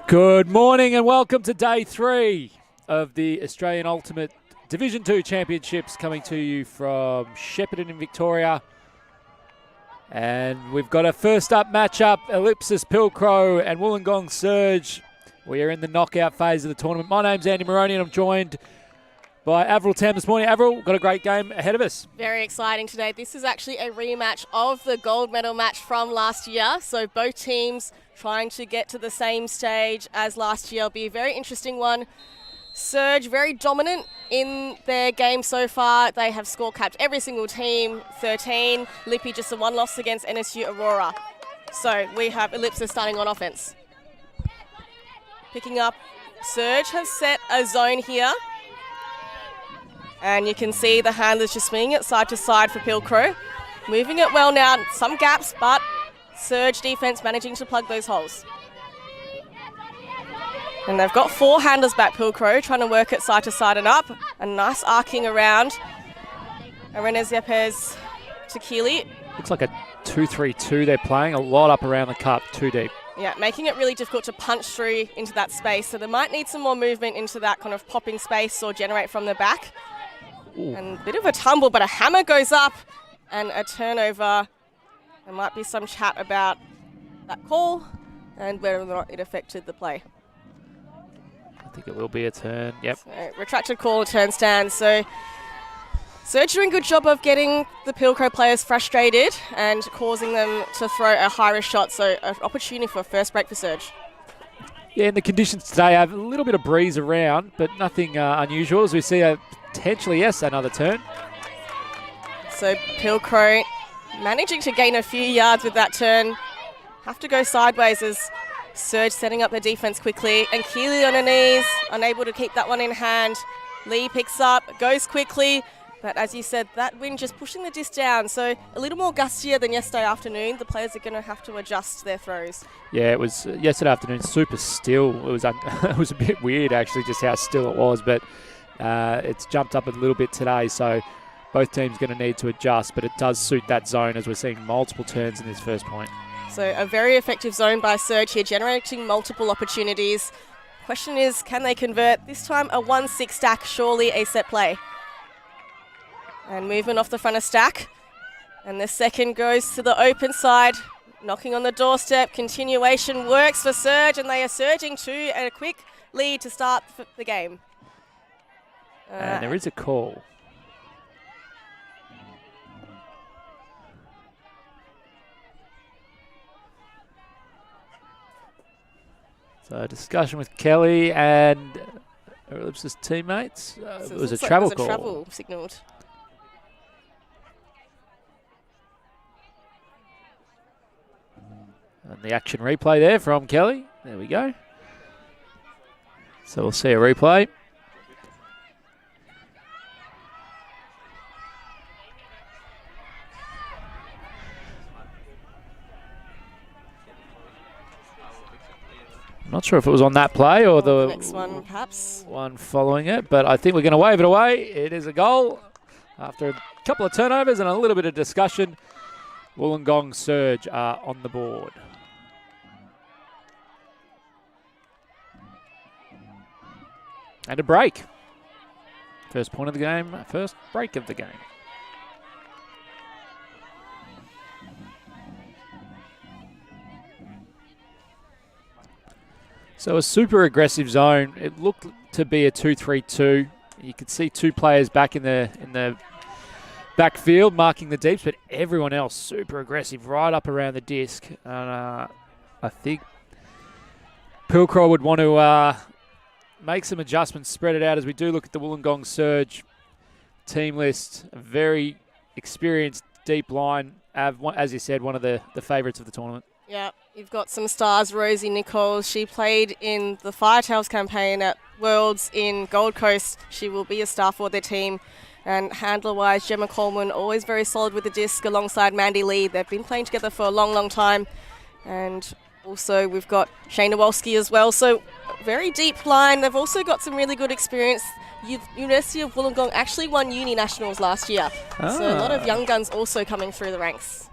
Good morning and welcome to day 3 of the Australian Ultimate Division 2 Championships, coming to you from Shepparton in Victoria. And we've got a first up matchup, Ellipsis Pilcrow and Wollongong Surge. We are in the knockout phase of the tournament. My name's Andy Moroney and I'm joined by Avril Tam this morning. Avril, got a great game ahead of us. Very exciting today. This is actually a rematch of the gold medal match from last year. So both teams trying to get to the same stage as last year. It'll be a very interesting one. Surge very dominant in their game so far. They have score capped every single team, 13. Lippy just a 1 loss against NSU Aurora. So we have Ellipsis starting on offense. Picking up, Surge have set a zone here. And you can see the handlers just swinging it side to side for Pilcrow. Moving it well now, some gaps, but Surge defense managing to plug those holes. And they've got 4 handlers back, Pilcrow, trying to work it side to side and up. A nice arcing around. Arenas Yepes to Keeley. Looks like a 2-3-2 they're playing, a lot up around the cup, too deep. Yeah, making it really difficult to punch through into that space. So they might need some more movement into that kind of popping space or generate from the back. Ooh. And a bit of a tumble, but a hammer goes up and a turnover. There might be some chat about that call and whether or not it affected the play. I think it will be a turn, yep. So, retracted call, turn stand. So Surge doing a good job of getting the Pilcrow players frustrated and causing them to throw a high risk shot. So an opportunity for a first break for Surge. Yeah, and the conditions today have a little bit of breeze around, but nothing unusual as we see potentially, yes, another turn. So Pilcrow managing to gain a few yards with that turn. Have to go sideways as Surge setting up the defense quickly. And Keeley on her knees, unable to keep that one in hand. Lee picks up, goes quickly. But as you said, that wind just pushing the disc down. So a little more gustier than yesterday afternoon. The players are going to have to adjust their throws. Yeah, it was yesterday afternoon, super still. It was it was a bit weird actually just how still it was, but it's jumped up a little bit today. So both teams going to need to adjust, but it does suit that zone as we're seeing multiple turns in this first point. So a very effective zone by Surge here, generating multiple opportunities. Question is, can they convert? This time a 1-6 stack, surely a set play. And movement off the front of stack. And the second goes to the open side, knocking on the doorstep. Continuation works for Surge, and they are surging to a quick lead to start the game. And there is a call. So discussion with Kelly and Ellipsis teammates. So it was a like travel there's call. a travel signalled. And the action replay there from Kelly. There we go. So we'll see a replay. I'm not sure if it was on that play or the next one, perhaps. One following it, but I think we're going to wave it away. It is a goal after a couple of turnovers and a little bit of discussion. Wollongong Surge are on the board. And a break. First point of the game, first break of the game. So a super aggressive zone. It looked to be a 2-3-2. You could see 2 players back in the backfield marking the deeps, but everyone else super aggressive right up around the disc. And I think Pilcrow would want to make some adjustments, spread it out as we do look at the Wollongong Surge team list. A very experienced deep line. As you said, one of the favourites of the tournament. Yeah, you've got some stars. Rosie Nichols, she played in the Firetails campaign at Worlds in Gold Coast. She will be a star for their team. And handler-wise, Gemma Coleman, always very solid with the disc alongside Mandy Lee. They've been playing together for a long, long time. And also we've got Shane Nowalski as well. So very deep line. They've also got some really good experience. University of Wollongong actually won Uni Nationals last year. So a lot of young guns also coming through the ranks.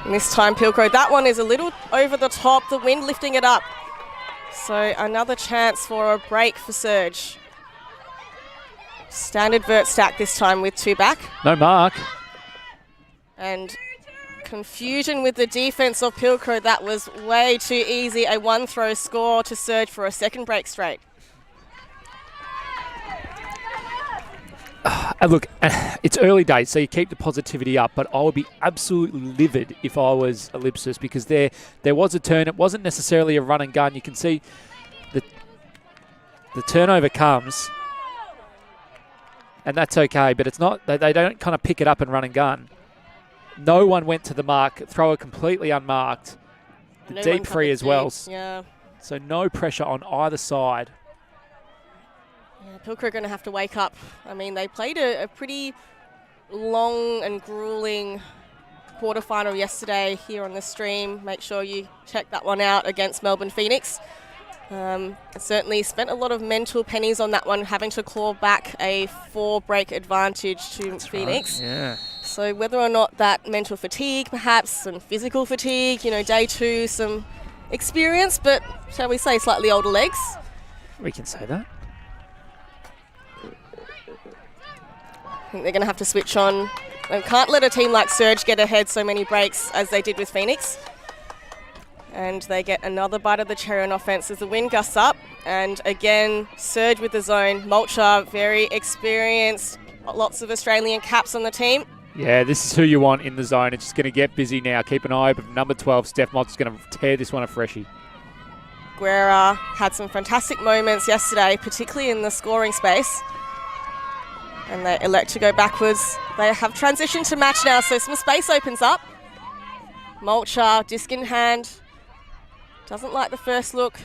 And this time Pilcrow, that one is a little over the top, the wind lifting it up. So another chance for a break for Surge. Standard vert stack this time with 2 back. No mark. And confusion with the defence of Pilcrow. That was way too easy. A 1-throw score to Surge for a second break straight. Look, it's early days, so you keep the positivity up, but I would be absolutely livid if I was Ellipsis, because there was a turn. It wasn't necessarily a run and gun. You can see the turnover comes, and that's okay, but it's not. They don't kind of pick it up and run and gun. No one went to the mark. Thrower completely unmarked. The No deep one free covered as well. deep, yeah. So no pressure on either side. Yeah, Pilcrow are going to have to wake up. I mean, they played a pretty long and grueling quarterfinal yesterday here on the stream. Make sure you check that one out against Melbourne Phoenix. Certainly spent a lot of mental pennies on that one, having to claw back a 4-break advantage to That's Phoenix. Right. Yeah. So whether or not that mental fatigue, perhaps some physical fatigue, day 2, some experience, but shall we say slightly older legs. We can say that. I think they're going to have to switch on. They can't let a team like Surge get ahead so many breaks as they did with Phoenix. And they get another bite of the cherry on offense as the wind gusts up. And again, Surge with the zone. Mulcher, very experienced. Lots of Australian caps on the team. Yeah, this is who you want in the zone. It's just going to get busy now. Keep an eye open. Number 12, Steph Mulcher's going to tear this one a freshie. Guerra had some fantastic moments yesterday, particularly in the scoring space. And they elect to go backwards. They have transitioned to match now, so some space opens up. Mulcher, disc in hand. Doesn't like the first look.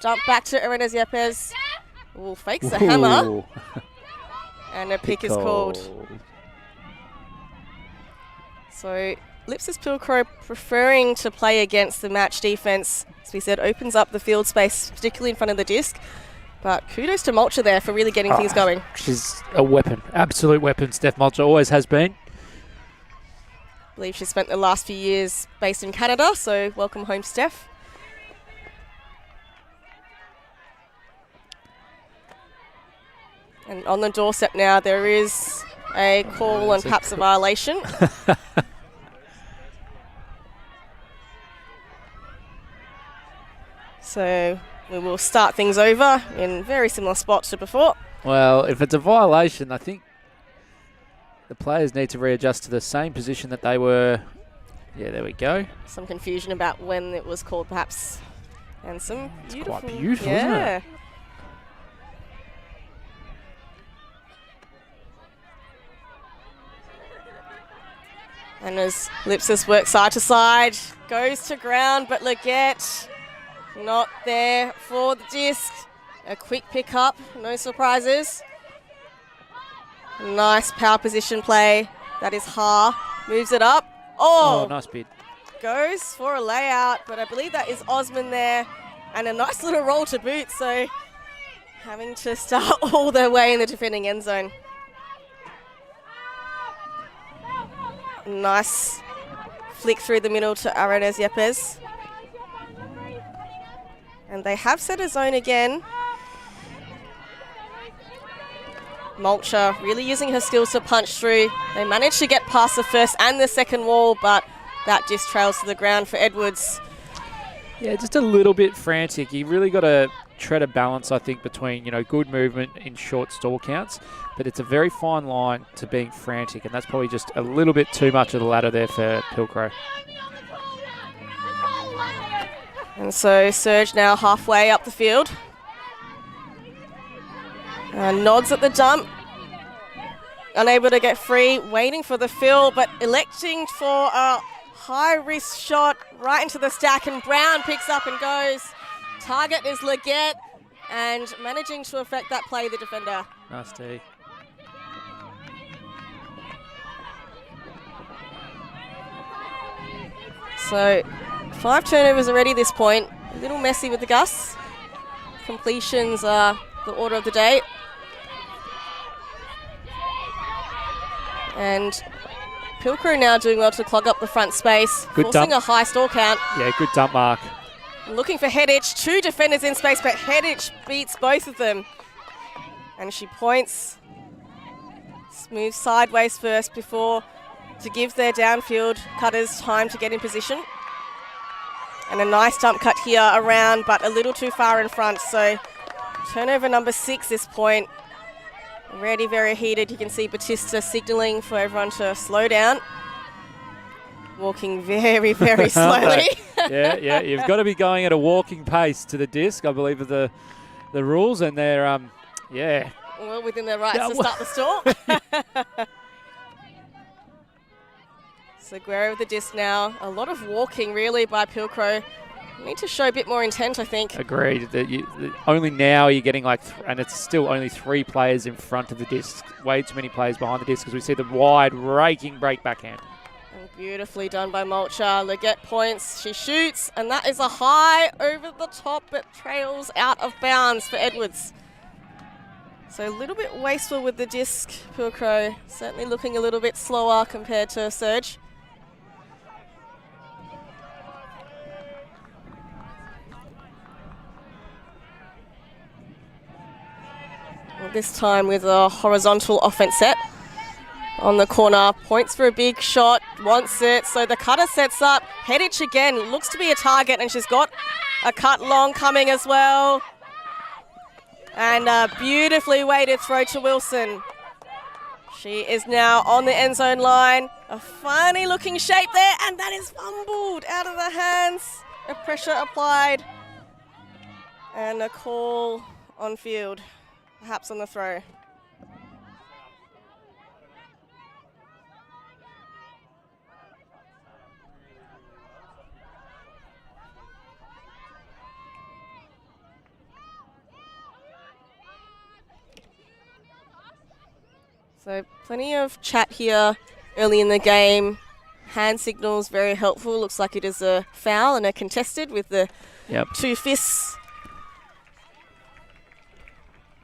Jump back to Arenas Yepes. Ooh, fakes a hammer. And a pick is called. So Ellipsis Pilcrow preferring to play against the match defence. As we said, opens up the field space, particularly in front of the disc. But kudos to Mulcher there for really getting things going. She's a weapon, absolute weapon. Steph Mulcher always has been. I believe she spent the last few years based in Canada, so welcome home, Steph. And on the doorstep now, there is a call and perhaps a violation. So we will start things over in very similar spots to before. Well, if it's a violation, I think the players need to readjust to the same position that they were. Yeah, there we go. Some confusion about when it was called, perhaps. And some It's beautiful. quite beautiful, yeah. isn't it? And as Ellipsis works side to side, goes to ground, but Leggett not there for the disc. A quick pick up, no surprises. Nice power position play. That is Ha. Moves it up. Oh, nice bid. Goes for a layout, but I believe that is Osman there. And a nice little roll to boot, so having to start all their way in the defending end zone. Nice flick through the middle to Arenas Yepes. And they have set a zone again. Mulcher really using her skills to punch through. They managed to get past the first and the second wall, but that just trails to the ground for Edwards. Yeah, just a little bit frantic. You really got to tread a balance, I think, between, good movement in short stall counts, but it's a very fine line to being frantic, and that's probably just a little bit too much of the ladder there for Pilcrow. And so Surge now halfway up the field. Nods at the dump. Unable to get free, waiting for the fill, but electing for a high-risk shot right into the stack, and Brown picks up and goes. Target is Leggett, and managing to affect that play, the defender. Nice tee. So 5 turnovers already at this point. A little messy with the Gus. Completions are the order of the day. And Pilcrow now doing well to clog up the front space, Good forcing dump. a high stall count. Yeah, good dump mark. Looking for Headitch, 2 defenders in space, but Headitch beats both of them. And she points, moves sideways first before to give their downfield cutters time to get in position. And a nice dump cut here around, but a little too far in front. So turnover number 6 this point. Already very heated. You can see Batista signalling for everyone to slow down. Walking very, very slowly. yeah, you've got to be going at a walking pace to the disc, I believe, are the rules, and they're yeah. Well, within their rights to start the stall. So Guerra with the disc now. A lot of walking really by Pilcrow. Need to show a bit more intent, I think. Agreed. Only now you're getting and it's still only 3 players in front of the disc. Way too many players behind the disc because we see the wide raking break backhand. And beautifully done by Mulcher. Leggett points, she shoots, and that is a high over the top, but trails out of bounds for Edwards. So a little bit wasteful with the disc, Pilcrow. Certainly looking a little bit slower compared to Surge. This time with a horizontal offense set on the corner. Points for a big shot, wants it. So the cutter sets up. Headitch again, looks to be a target, and she's got a cut long coming as well. And a beautifully weighted throw to Wilson. She is now on the end zone line. A funny looking shape there, and that is fumbled out of the hands. A pressure applied. And a call on field. Perhaps on the throw. So plenty of chat here early in the game. Hand signals very helpful. Looks like it is a foul and a contested with the 2 fists.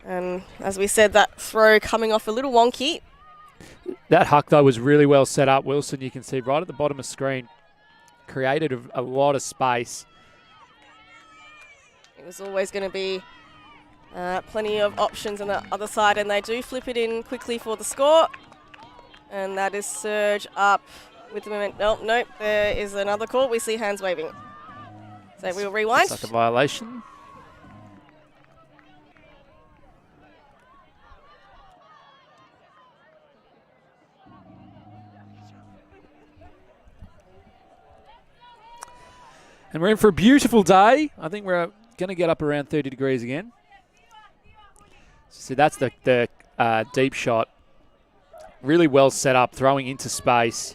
And as we said, that throw coming off a little wonky. That huck, though, was really well set up. Wilson, you can see right at the bottom of the screen, created a lot of space. It was always going to be plenty of options on the other side, and they do flip it in quickly for the score. And that is Surge up with the moment. Nope, there is another call. We see hands waving. So we'll rewind. It's like a violation. And we're in for a beautiful day. I think we're going to get up around 30 degrees again. So that's the deep shot. Really well set up, throwing into space.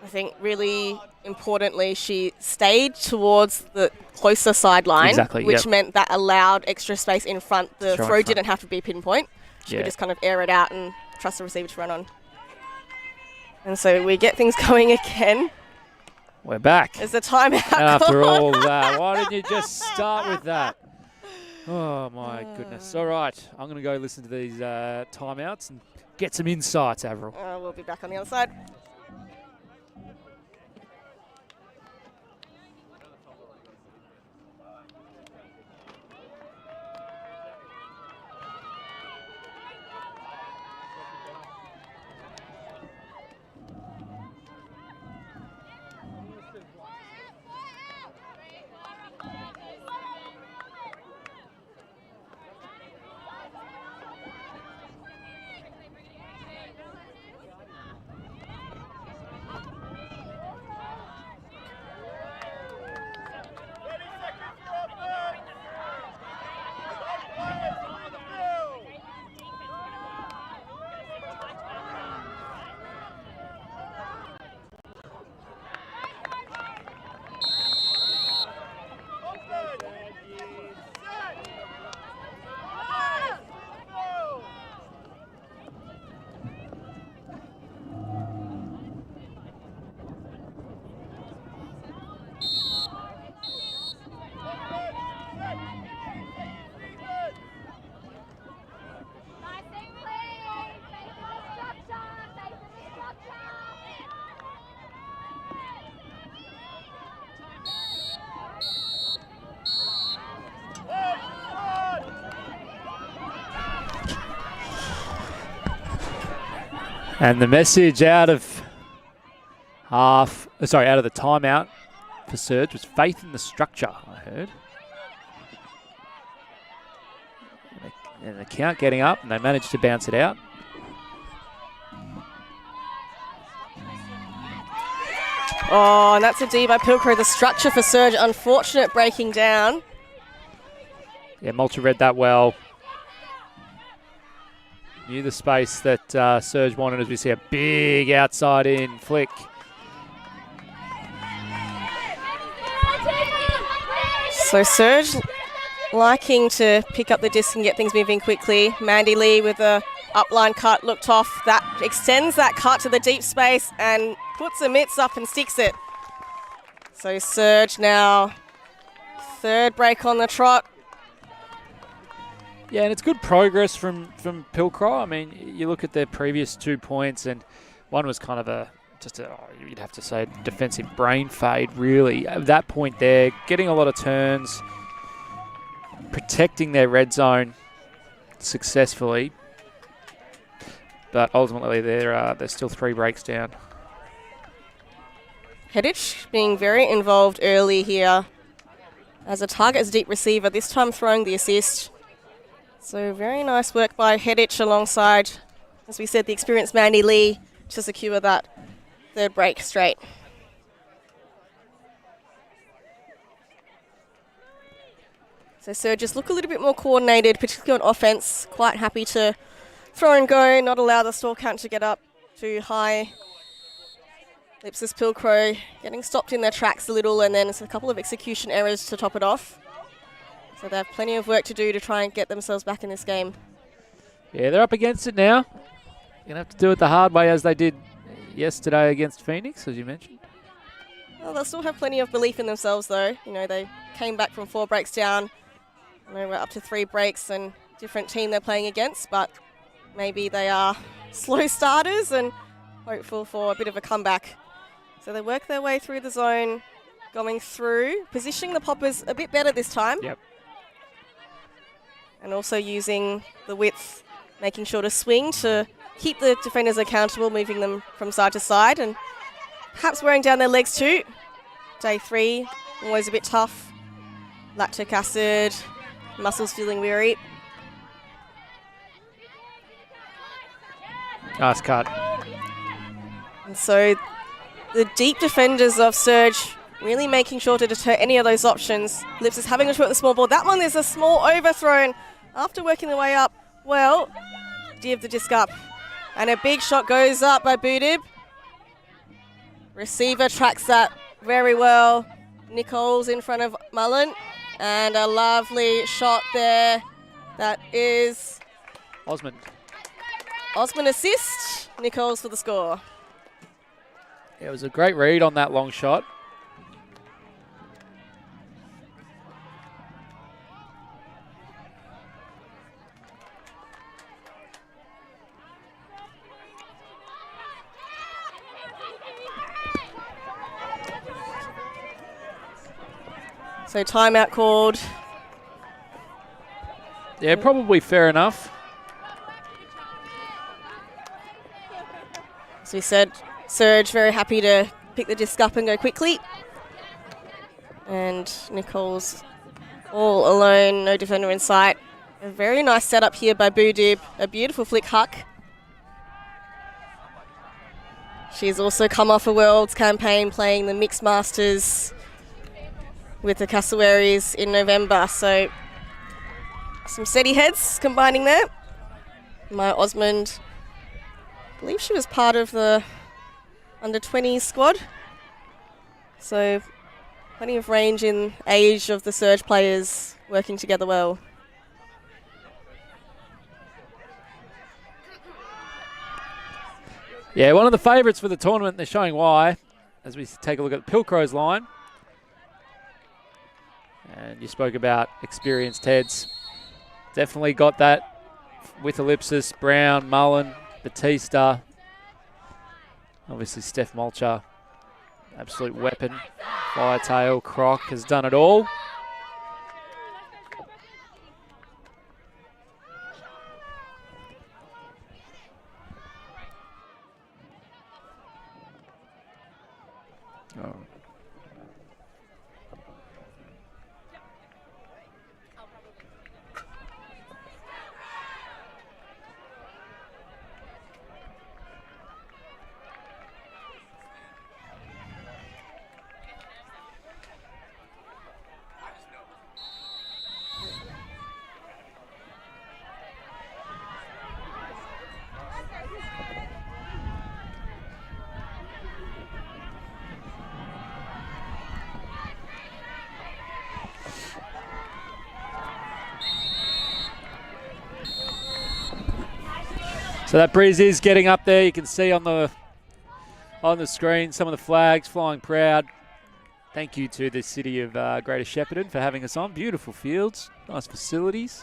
I think really importantly, she stayed towards the closer sideline, which meant that allowed extra space in front. The throw didn't have to be pinpoint. She could just kind of air it out and trust the receiver to run on. And so we get things going again. We're back. There's a timeout. And after all that, why didn't you just start with that? Oh, my goodness. All right, I'm going to go listen to these timeouts and get some insights, Avril. We'll be back on the other side. And the message out of out of the timeout for Surge was faith in the structure, I heard. And the count getting up, and they managed to bounce it out. Oh, and that's a D by Pilcrow. The structure for Surge, unfortunate breaking down. Yeah, Mulcher read that well. Knew the space that Surge wanted as we see a big outside in flick. So Surge liking to pick up the disc and get things moving quickly. Mandy Lee with a upline cut looked off. That extends that cut to the deep space and puts the mitts up and sticks it. So Surge now, third break on the trot. Yeah, and it's good progress from Pilcrow. I mean, you look at their previous 2 points, and one was kind of you'd have to say, defensive brain fade, really. At that point there, getting a lot of turns, protecting their red zone successfully. But ultimately, they're still 3 breaks down. Hedich being very involved early here as a target as a deep receiver, this time throwing the assist. So very nice work by Hedich alongside, as we said, the experienced Mandy Lee to secure that third break straight. So Surges look a little bit more coordinated, particularly on offense. Quite happy to throw and go, not allow the stall count to get up too high. Ellipsis Pilcrow getting stopped in their tracks a little, and then it's a couple of execution errors to top it off. So they have plenty of work to do to try and get themselves back in this game. Yeah, they're up against it now. Going to have to do it the hard way as they did yesterday against Phoenix, as you mentioned. Well, they'll still have plenty of belief in themselves, though. You know, they came back from 4 breaks down. I know we're up to 3 breaks and different team they're playing against, but maybe they are slow starters and hopeful for a bit of a comeback. So they work their way through the zone, going through, positioning the poppers a bit better this time. Yep. And also using the width, making sure to swing to keep the defenders accountable, moving them from side to side, and perhaps wearing down their legs too. Day 3, always a bit tough. Lactic acid, muscles feeling weary. Nice cut. And so the deep defenders of Surge really making sure to deter any of those options. Ellipsis having a shot at the small ball. That one is a small overthrown after working their way up. Well, Div the disc up. And a big shot goes up by Boudib. Receiver tracks that very well. Nichols in front of Mullen. And a lovely shot there. That is Osmond assist. Nichols for the score. Yeah, it was a great read on that long shot. So timeout called. Yeah, probably fair enough. As we said, Surge very happy to pick the disc up and go quickly. And Nichols all alone, no defender in sight. A very nice setup here by Boudib. A beautiful flick huck. She's also come off a Worlds campaign playing the Mixed Masters with the Cassowaries in November. So some steady heads combining there. Maya Osmond, I believe she was part of the under-20s squad. So plenty of range in age of the Surge players working together well. Yeah, one of the favourites for the tournament. They're showing why as we take a look at Pilcrow's line. And you spoke about experienced heads. Definitely got that with Ellipsis, Brown, Mullen, Batista. Obviously Steph Mulcher, absolute weapon. Firetail, Croc has done it all. Oh. So that breeze is getting up there. You can see on the screen some of the flags flying proud. Thank you to the city of Greater Shepparton for having us on. Beautiful fields, nice facilities.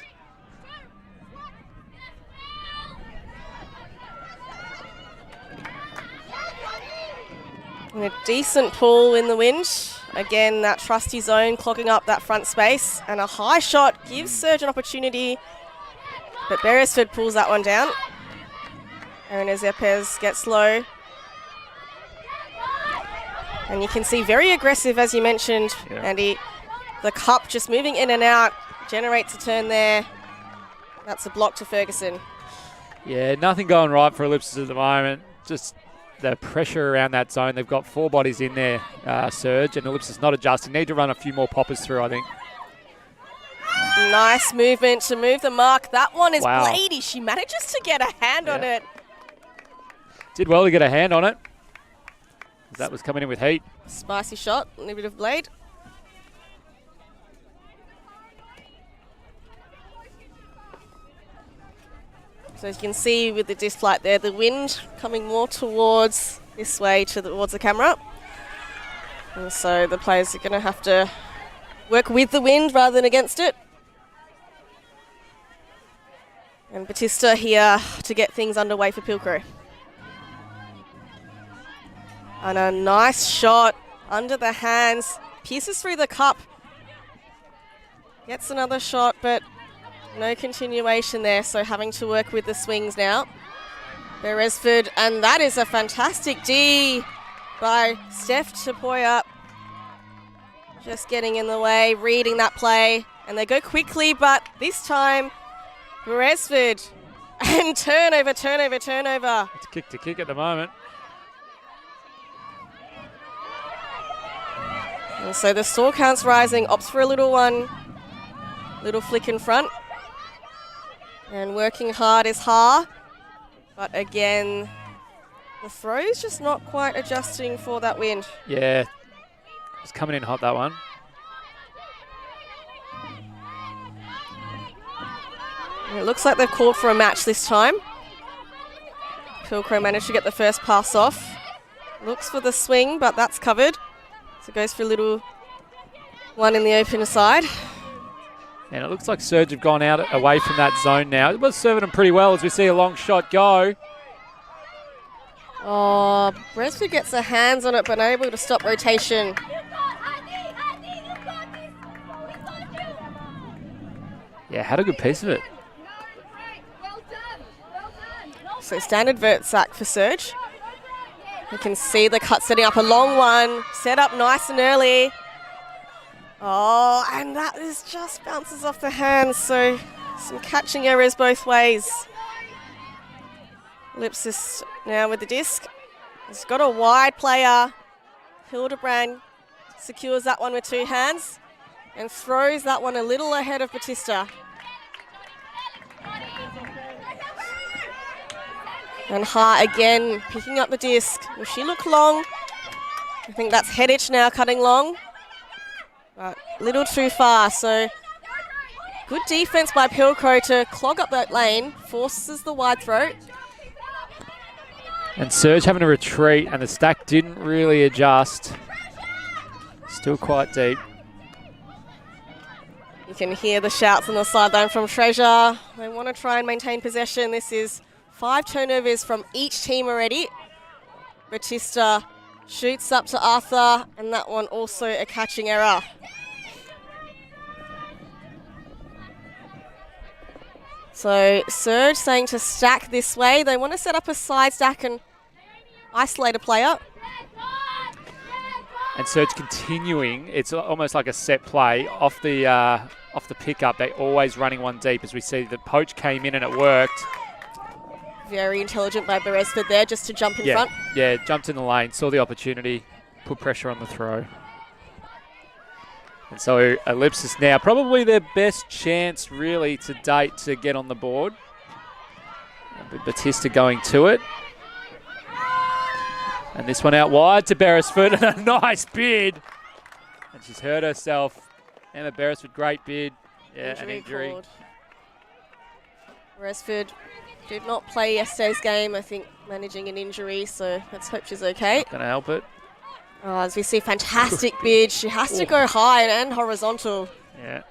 And a decent pull in the wind. Again, that trusty zone clogging up that front space. And a high shot gives Surge an opportunity. But Beresford pulls that one down. Aaron Ezepes gets low. And you can see very aggressive, as you mentioned, Andy. The cup just moving in and out, generates a turn there. That's a block to Ferguson. Yeah, nothing going right for Ellipsis at the moment. Just the pressure around that zone. They've got 4 bodies in there, Surge, and Ellipsis not adjusting. Need to run a few more poppers through, I think. Nice movement to move the mark. That one is Blady. She manages to get a hand on it. Did well to get a hand on it. That was coming in with heat. Spicy shot, a little bit of blade. So as you can see with the disc flight there, the wind coming more towards this way towards the camera. And so the players are going to have to work with the wind rather than against it. And Batista here to get things underway for Pilcrow. And a nice shot under the hands, pierces through the cup. Gets another shot, but no continuation there, so having to work with the swings now. Beresford, and that is a fantastic D by Steph Tapoya. Just getting in the way, reading that play, and they go quickly, but this time, Beresford, and turnover. It's kick to kick at the moment. And so the score count's rising, opts for a little one, little flick in front. And working hard is Ha. But again, the throw's just not quite adjusting for that wind. Yeah, it's coming in hot, that one. And it looks like they've called for a match this time. Pilcrow managed to get the first pass off. Looks for the swing, but that's covered. So goes for a little one in the open side. And it looks like Surge have gone out away from that zone now. It was serving them pretty well as we see a long shot go. Oh, Beresford gets their hands on it but unable to stop rotation. Yeah, had a good piece of it. So standard vert sack for Surge. You can see the cut setting up a long one. Set up nice and early. Oh, and that is just bounces off the hands. So some catching errors both ways. Ellipsis now with the disc. He's got a wide player. Hildebrand secures that one with 2 hands and throws that one a little ahead of Batista. And Ha again picking up the disc. Will she look long? I think that's Headitch now cutting long. But a little too far, so good defense by Pilcrow to clog up that lane. Forces the wide throw. And Surge having to retreat, and the stack didn't really adjust. Still quite deep. You can hear the shouts on the sideline from Treasure. They want to try and maintain possession. This is 5 turnovers from each team already. Batista shoots up to Arthur, and that one also a catching error. So Surge saying to stack this way. They want to set up a side stack and isolate a player. And Surge continuing. It's almost like a set play off the pickup. They're always running one deep, as we see the poach came in and it worked. Very intelligent by Beresford there, just to jump in front. Yeah, jumped in the lane, saw the opportunity, put pressure on the throw. And so Ellipsis now, probably their best chance really to date to get on the board. Batista going to it. And this one out wide to Beresford, and a nice bid. And she's hurt herself. Emma Beresford, great bid. Yeah, an injury. Beresford did not play yesterday's game, I think, managing an injury, so let's hope she's okay. Going to help it. Oh, as we see, fantastic bid. She has to go high and horizontal. Yeah.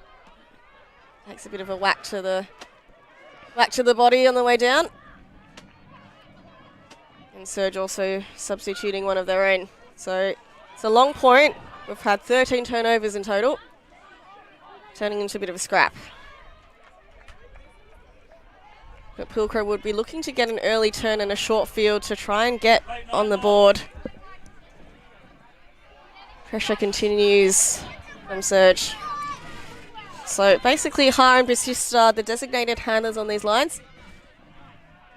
Takes a bit of a whack to the body on the way down. And Surge also substituting one of their own. So it's a long point. We've had 13 turnovers in total, turning into a bit of a scrap. But Pilcrow would be looking to get an early turn and a short field to try and get on the board. Pressure continues from Surge. So basically, Hara and Batista, the designated handlers on these lines.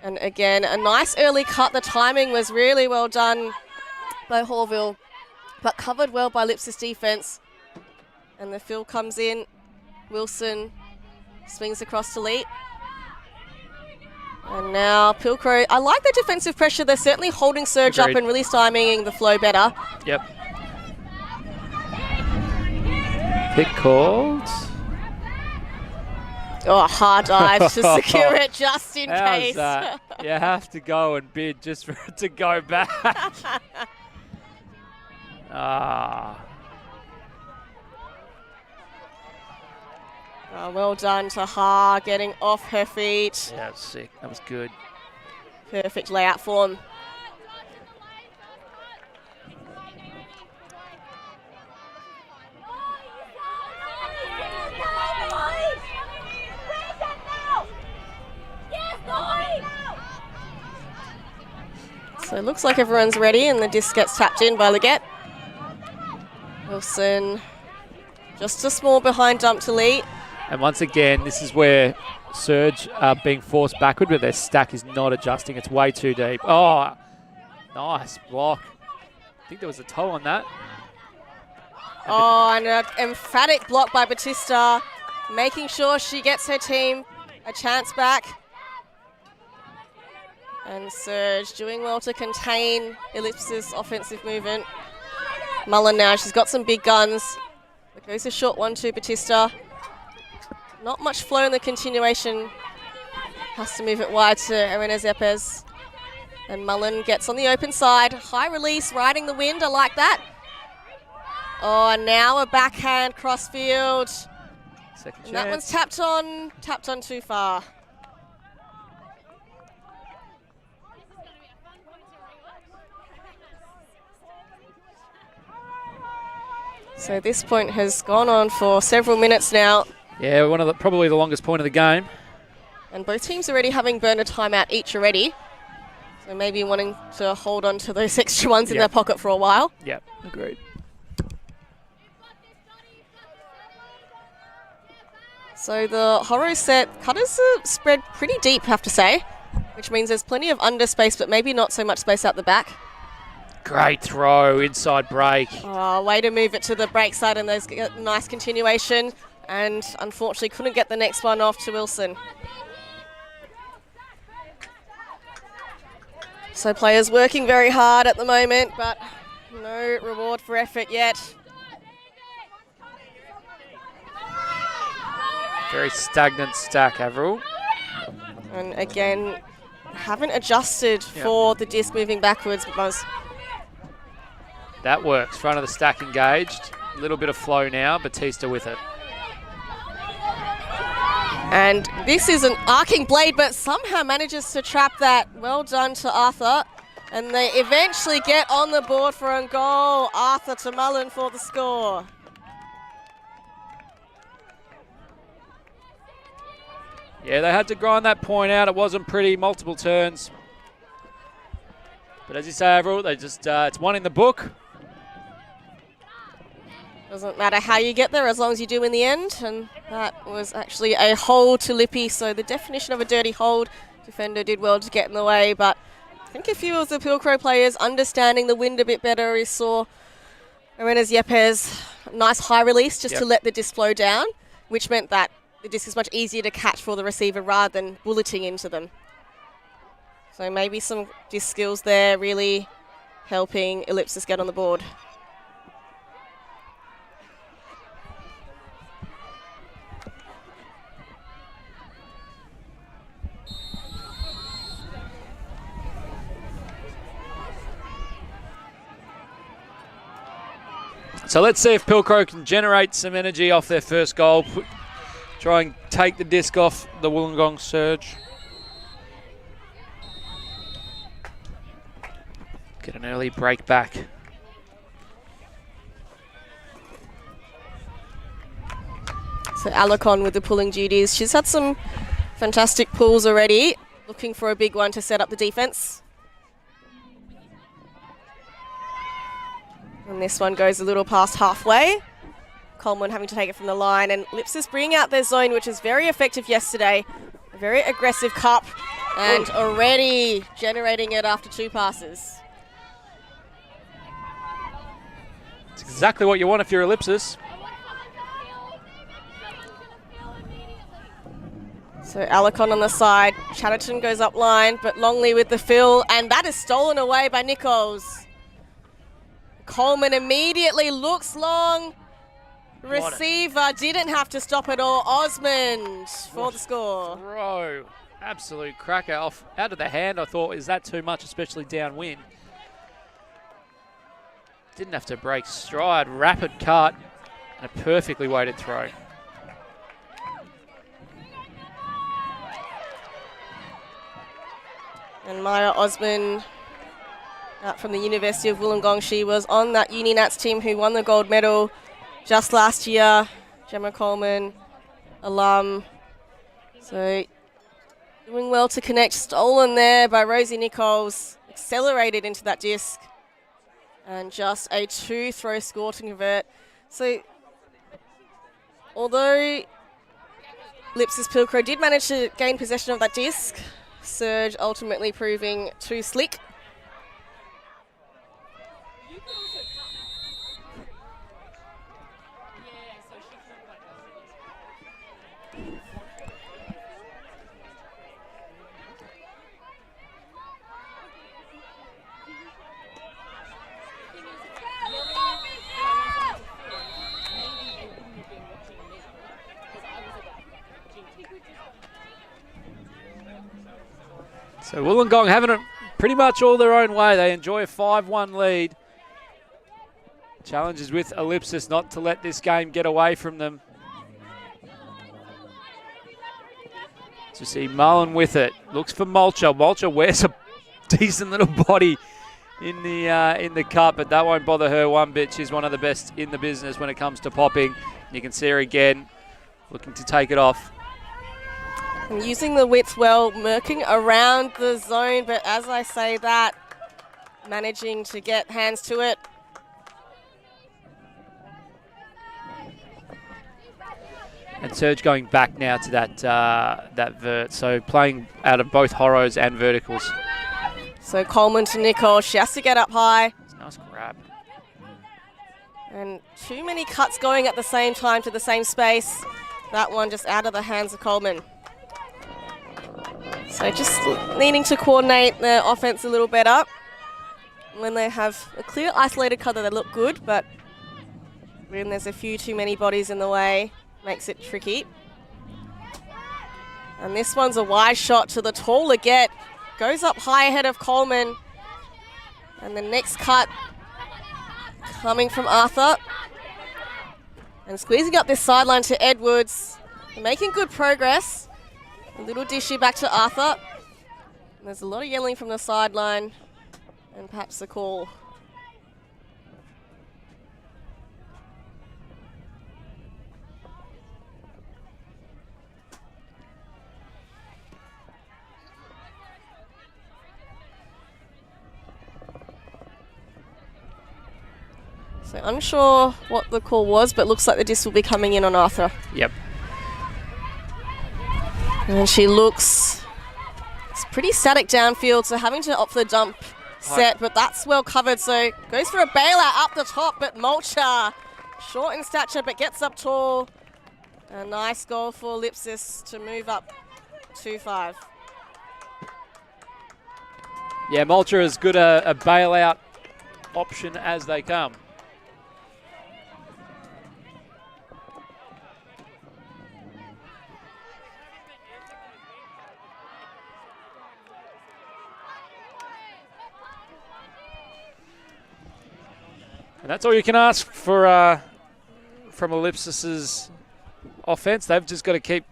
And again, a nice early cut. The timing was really well done by Horville, but covered well by Ellipsis defense. And the fill comes in. Wilson swings across to Lee. And now Pilcrow. I like the defensive pressure. They're certainly holding Surge up and really stymieing the flow better. Yep. Pick called. Oh, hard dive to secure it just in case. You have to go and bid just for it to go back. Oh, well done to Ha, getting off her feet. Yeah, that was sick. That was good. Perfect layout form. So it looks like everyone's ready and the disc gets tapped in by Leggett. Wilson just a small behind dump to Lee. And once again, this is where Surge are being forced backward, but their stack is not adjusting. It's way too deep. Oh, nice block. I think there was a toe on that. Oh, and an emphatic block by Batista, making sure she gets her team a chance back. And Surge doing well to contain Ellipsis' offensive movement. Mullen now, she's got some big guns. It goes a short one to Batista. Not much flow in the continuation. Has to move it wide to Arena Zepes. And Mullen gets on the open side. High release, riding the wind, I like that. Oh, and now a backhand crossfield. Second And that one's tapped on too far. So this point has gone on for several minutes now. Yeah, probably the longest point of the game. And both teams already having burned a timeout each already. So maybe wanting to hold on to those extra ones in their pocket for a while. Yep, agreed. So the Horo set cutters are spread pretty deep, I have to say, which means there's plenty of under space, but maybe not so much space out the back. Great throw, inside break. Oh, way to move it to the break side, and there's a nice continuation. And unfortunately couldn't get the next one off to Wilson. So players working very hard at the moment, but no reward for effort yet. Very stagnant stack, Avril. And again, haven't adjusted for the disc moving backwards, because that works. Front of the stack engaged. A little bit of flow now. Batista with it. And this is an arcing blade, but somehow manages to trap that. Well done to Arthur. And they eventually get on the board for a goal. Arthur to Mullen for the score. Yeah, they had to grind that point out. It wasn't pretty, multiple turns. But as you say, Avril, they just it's one in the book. Doesn't matter how you get there as long as you do in the end. And that was actually a hold to Lippy. So the definition of a dirty hold. Defender did well to get in the way, but I think a few of the Pilcrow players understanding the wind a bit better. We saw Arenas Yepes, nice high release just to let the disc flow down, which meant that the disc is much easier to catch for the receiver rather than bulleting into them. So maybe some disc skills there really helping Ellipsis get on the board. So let's see if Pilcrow can generate some energy off their first goal. Try and take the disc off the Wollongong surge. Get an early break back. So Alarcon with the pulling duties. She's had some fantastic pulls already. Looking for a big one to set up the defence. And this one goes a little past halfway. Coleman having to take it from the line, and Ellipsis bringing out their zone, which was very effective yesterday. A very aggressive cup, and already generating it after 2 passes. It's exactly what you want if you're Ellipsis. So Alarcon on the side. Shepparton goes up line, but Longley with the fill, and that is stolen away by Nichols. Coleman immediately looks long. Receiver didn't have to stop at all. Osmond for the score. Throw. Absolute cracker off out of the hand. I thought, is that too much, especially downwind? Didn't have to break stride. Rapid cut and a perfectly weighted throw. And Maya Osmond out from the University of Wollongong. She was on that Uni Nats team who won the gold medal just last year. Gemma Coleman, alum. So doing well to connect. Stolen there by Rosie Nichols. Accelerated into that disc. And just a 2-throw score to convert. So although Ellipsis Pilcrow did manage to gain possession of that disc, Surge ultimately proving too slick. So Wollongong having it pretty much all their own way. They enjoy a 5-1 lead. Challenge is with Ellipsis not to let this game get away from them. To see Mullen with it. Looks for Mulcher. Mulcher wears a decent little body in the cup, but that won't bother her one bit. She's one of the best in the business when it comes to popping. You can see her again looking to take it off. And using the width well, murking around the zone, but as I say that, managing to get hands to it. And Surge going back now to that vert, so playing out of both horos and verticals. So Coleman to Nicole, she has to get up high. It's a nice grab. And too many cuts going at the same time to the same space. That one just out of the hands of Coleman. So just needing to coordinate their offense a little better. When they have a clear isolated cutter, they look good, but when there's a few too many bodies in the way, makes it tricky. And this one's a wide shot to the taller get. Goes up high ahead of Coleman. And the next cut coming from Arthur. And squeezing up this sideline to Edwards. They're making good progress. A little dishy back to Arthur. And there's a lot of yelling from the sideline. And perhaps a call. So unsure what the call was, but looks like the disc will be coming in on Arthur. Yep. And she looks pretty static downfield, so having to opt for the dump set, but that's well covered, so goes for a bailout up the top, but Mulcher, short in stature, but gets up tall. A nice goal for Ellipsis to move up 2-5. Yeah, Mulcher is good a bailout option as they come. And that's all you can ask for from Ellipsis's offense. They've just got to keep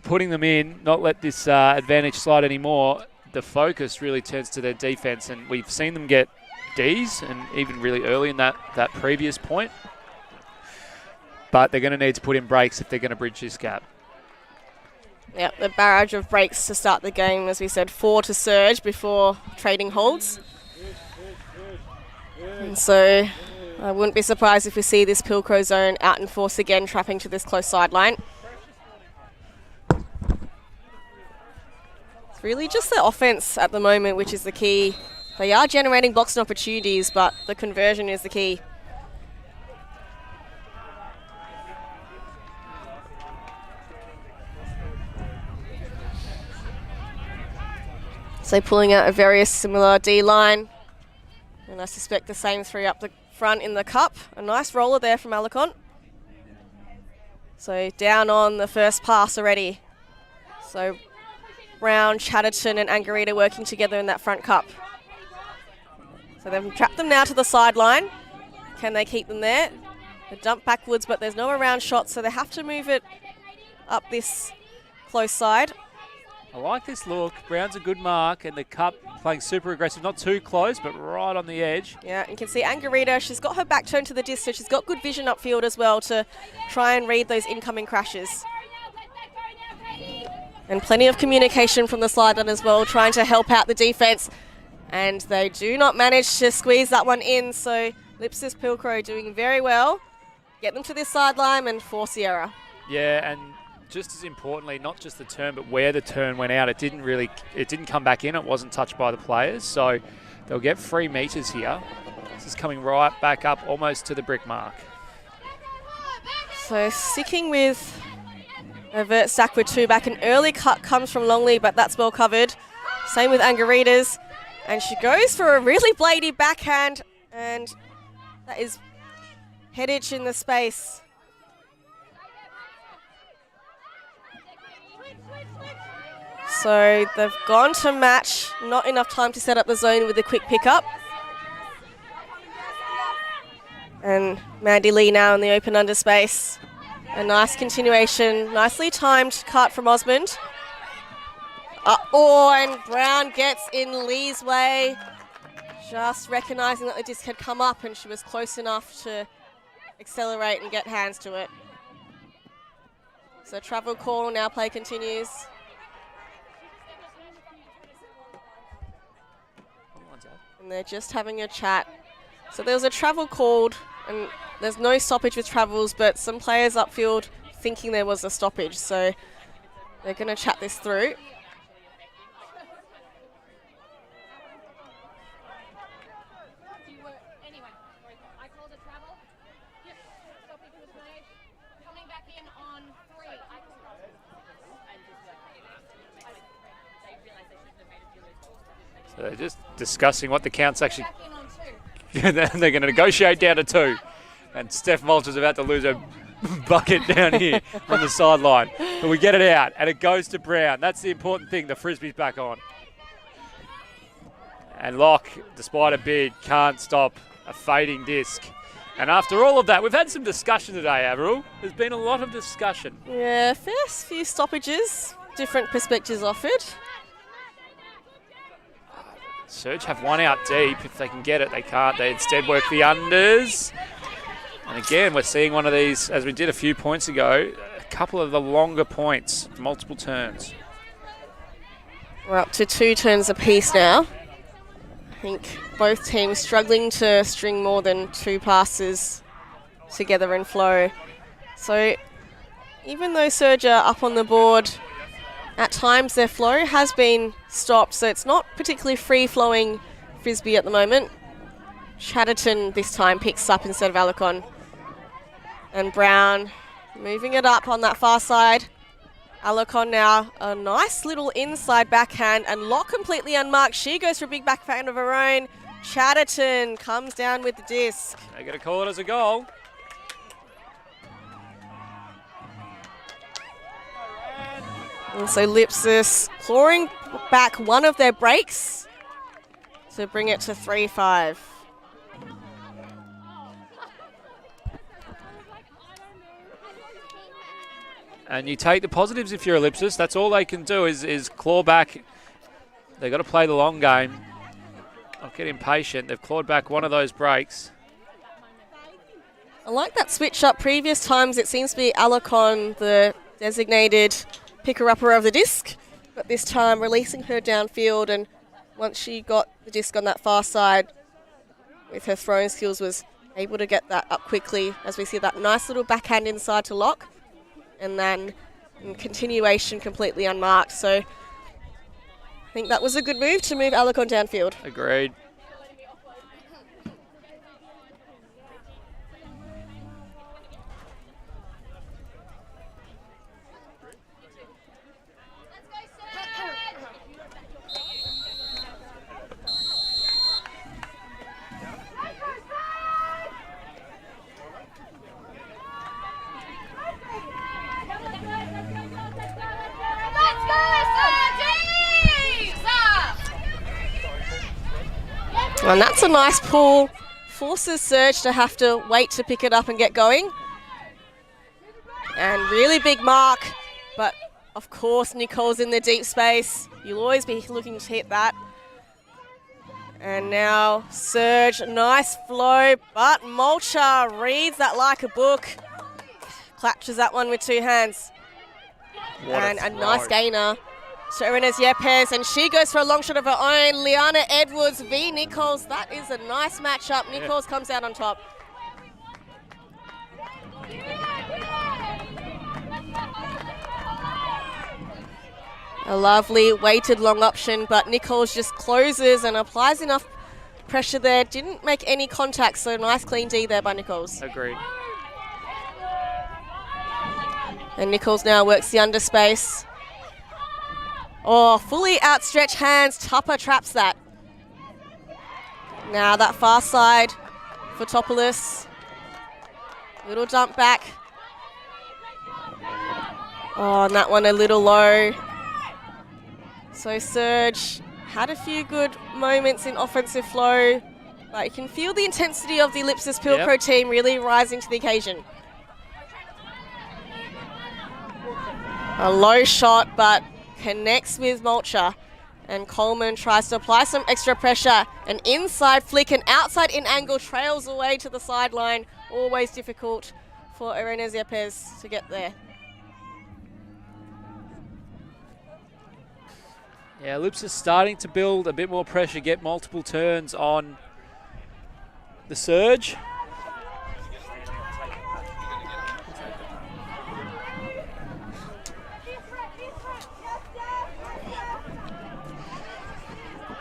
putting them in, not let this advantage slide anymore. The focus really turns to their defense, and we've seen them get Ds, and even really early in that previous point. But they're going to need to put in breaks if they're going to bridge this gap. Yep, the barrage of breaks to start the game, as we said, 4 to surge before trading holds. And so I wouldn't be surprised if we see this Pilcrow zone out in force again, trapping to this close sideline. It's really just the offense at the moment, which is the key. They are generating blocks and opportunities, but the conversion is the key. So pulling out a very similar D-line. And I suspect the same 3 up the front in the cup. A nice roller there from Alicon. So down on the first pass already. So Brown, Chatterton and Angarita working together in that front cup. So they've trapped them now to the sideline. Can they keep them there? They dump backwards, but there's no around shot, so they have to move it up this close side. I like this look. Brown's a good mark, and the cup playing super aggressive. Not too close, but right on the edge. Yeah, and you can see Angarita, she's got her back turned to the disc, so she's got good vision upfield as well to try and read those incoming crashes. And plenty of communication from the sideline as well, trying to help out the defense. And they do not manage to squeeze that one in, so Ellipsis Pilcrow doing very well. Get them to this sideline and force the error. Yeah, and just as importantly, not just the turn, but where the turn went out. It didn't come back in. It wasn't touched by the players, so they'll get 3 metres here. This is coming right back up almost to the brick mark. So sticking with a vert stack with 2 back. An early cut comes from Longley, but that's well covered. Same with Angarita's. And she goes for a really bladey backhand, and that is headage in the space. So they've gone to match, not enough time to set up the zone with a quick pickup. And Mandy Lee now in the open underspace. A nice continuation, nicely timed cut from Osmond. And Brown gets in Lee's way, just recognising that the disc had come up and she was close enough to accelerate and get hands to it. So travel call, now play continues. And they're just having a chat. So there was a travel called, and there's no stoppage with travels, but some players upfield thinking there was a stoppage, so they're going to chat this through. So they're just discussing what the count's actually... They're going to negotiate down to 2. And Steph Mulcher's about to lose a bucket down here from the sideline. But we get it out, and it goes to Brown. That's the important thing. The Frisbee's back on. And Locke, despite a bid, can't stop a fading disc. And after all of that, we've had some discussion today, Avril. There's been a lot of discussion. Yeah, first few stoppages, different perspectives offered. Surge have 1 out deep. If they can get it, they can't. They instead work the unders. And again, we're seeing one of these, as we did a few points ago, a couple of the longer points, multiple turns. We're up to 2 turns apiece now. think both teams struggling to string more than 2 passes together in flow. So even though Surge are up on the board, at times their flow has been stopped, so it's not particularly free-flowing Frisbee at the moment. Shepparton this time picks up instead of Eriksson. And Brown moving it up on that far side. Eriksson now, a nice little inside backhand, and Locke completely unmarked. She goes for a big backhand of her own. Shepparton comes down with the disc. They're going to call it as a goal. And so Ellipsis clawing back one of their breaks to bring it to 3-5. And you take the positives if you're Ellipsis. That's all they can do is claw back. They've got to play the long game. Not get impatient. They've clawed back one of those breaks. I like that switch up. Previous times it seems to be Eriksson, the designated picker-upper of the disc, but this time releasing her downfield, and once she got the disc on that far side with her throwing skills was able to get that up quickly, as we see that nice little backhand inside to Locke, and then in continuation completely unmarked. So I think that was a good move to move Eriksson downfield. Agreed. And that's a nice pull. Forces Surge to have to wait to pick it up and get going. And really big mark, but of course Nicole's in the deep space. You'll always be looking to hit that. And now Surge, nice flow, but Mulcher reads that like a book. Clutches that one with 2 hands. And a nice gainer. So Erinez Yepes, and she goes for a long shot of her own. Liana Edwards v Nichols. That is a nice matchup. Nichols comes out on top. A lovely weighted long option, but Nichols just closes and applies enough pressure there. Didn't make any contact, so nice clean D there by Nichols. Agreed. And Nichols now works the underspace. Oh, fully outstretched hands. Tupper traps that. Now that far side for Topoulos. Little dump back. Oh, and that one a little low. So Surge had a few good moments in offensive flow, but you can feel the intensity of the Ellipsis Pilcrow team really rising to the occasion. A low shot, but connects with Mulcher, and Coleman tries to apply some extra pressure. An inside flick, an outside in angle, trails away to the sideline. Always difficult for Erinez Yepes to get there. Yeah, Ellipsis starting to build a bit more pressure, get multiple turns on the Surge.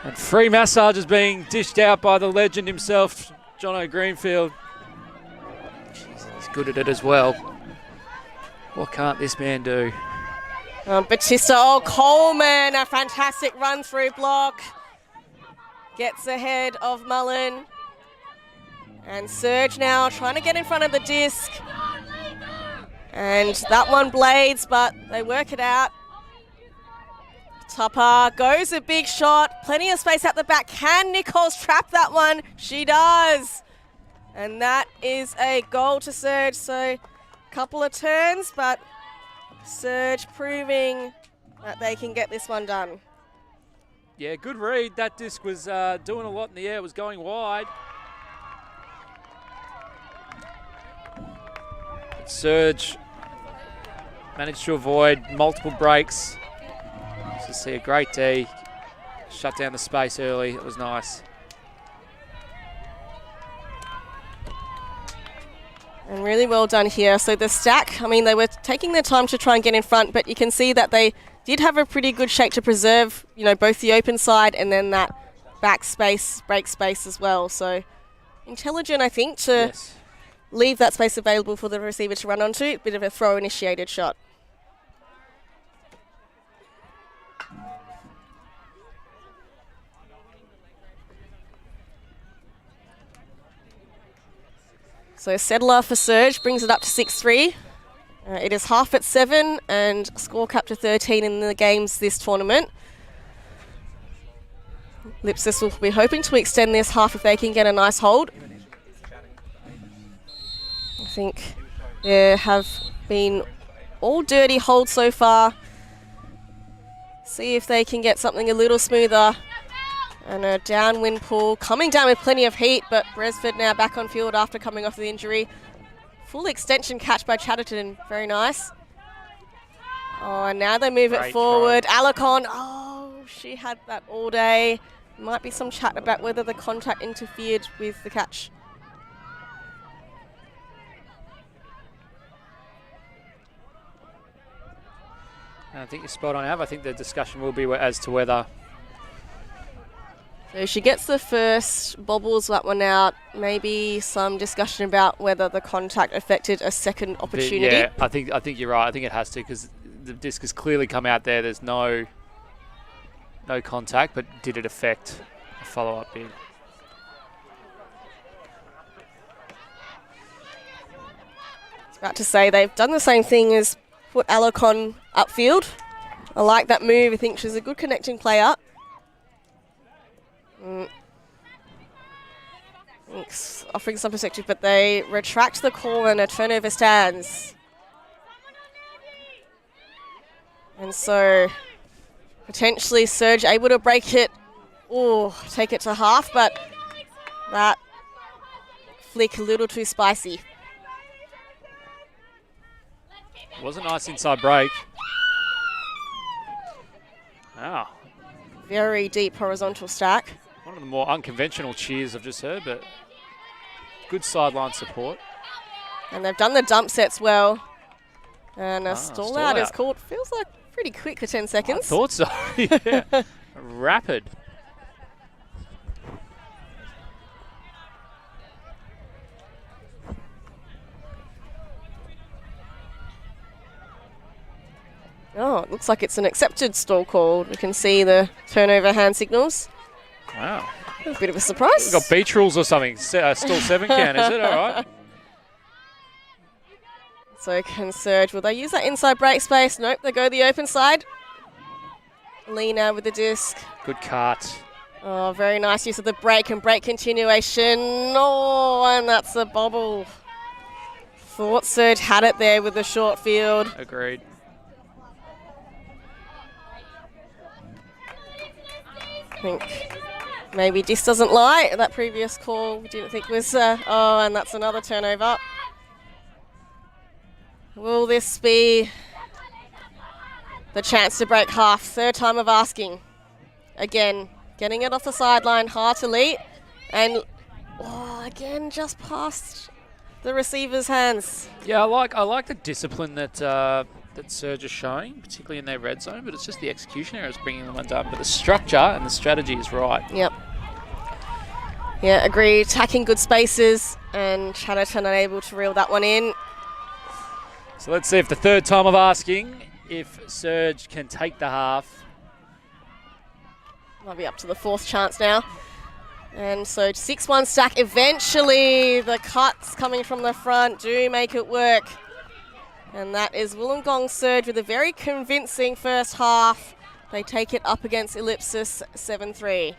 And free massage is being dished out by the legend himself, Jono Greenfield. Jeez, he's good at it as well. What can't this man do? Batista, Coleman, a fantastic run through block. Gets ahead of Mullen. And Surge now trying to get in front of the disc. And that one blades, but they work it out. Tupper goes a big shot, plenty of space at the back. Can Nichols trap that one? She does. And that is a goal to Surge. So a couple of turns, but Surge proving that they can get this one done. Yeah, good read. That disc was doing a lot in the air. It was going wide. Surge managed to avoid multiple breaks. To see a great D. Shut down the space early. It was nice. And really well done here. So the stack, I mean, they were taking their time to try and get in front, but you can see that they did have a pretty good shake to preserve, you know, both the open side and then that back space, break space as well. So intelligent, I think, to leave that space available for the receiver to run onto. A bit of a throw-initiated shot. So Settler for Surge brings it up to 6-3. It is half at 7 and score cap to 13 in the games this tournament. Ellipsis will be hoping to extend this half if they can get a nice hold. I think there have been all dirty holds so far. See if they can get something a little smoother. And a downwind pull, coming down with plenty of heat, but Bresford now back on field after coming off the injury. Full extension catch by Chatterton, very nice. Oh, and now they move it forward. Alarcon, oh, she had that all day. Might be some chat about whether the contact interfered with the catch. I think you're spot on, Av. I think the discussion will be as to whether... So she gets the first, bobbles that one out. Maybe some discussion about whether the contact affected a second opportunity. Yeah, I think you're right. I think it has to because the disc has clearly come out there. There's no contact, but did it affect a follow-up bid? I was about to say they've done the same thing as put Alarcon upfield. I like that move. I think she's a good connecting player. Offering some perspective, but they retract the call and a turnover stands. And so potentially Surge able to break it, take it to half, but that flick a little too spicy. Was a nice inside break. Wow. Very deep horizontal stack. One of the more unconventional cheers I've just heard, but good sideline support. And they've done the dump sets well. And a stall out is called. Feels like pretty quick for 10 seconds. I thought so. Yeah. Rapid. Oh, it looks like it's an accepted stall call. You can see the turnover hand signals. Wow. A bit of a surprise. We've got beach rules or something. Stall 7 can, is it? All right. So can Surge. Will they use that inside break space? Nope, they go the open side. Lena with the disc. Good cut. Oh, very nice use of the break and break continuation. Oh, and that's a bobble. Thought Surge had it there with the short field. Agreed. I think maybe this doesn't lie. That previous call we didn't think was... and that's another turnover. Will this be the chance to break half? Third time of asking. Again, getting it off the sideline, heartily. And, again, just past the receiver's hands. Yeah, I like the discipline that Surge is showing, particularly in their red zone, but it's just the execution errors bringing them undone. But the structure and the strategy is right. Yep. Yeah, agreed. Attacking good spaces, and Chatterton unable to reel that one in. So let's see if the third time of asking if Surge can take the half. Might be up to the fourth chance now. And so 6-1 stack. Eventually, the cuts coming from the front do make it work. And that is Wollongong Surge with a very convincing first half. They take it up against Ellipsis 7-3.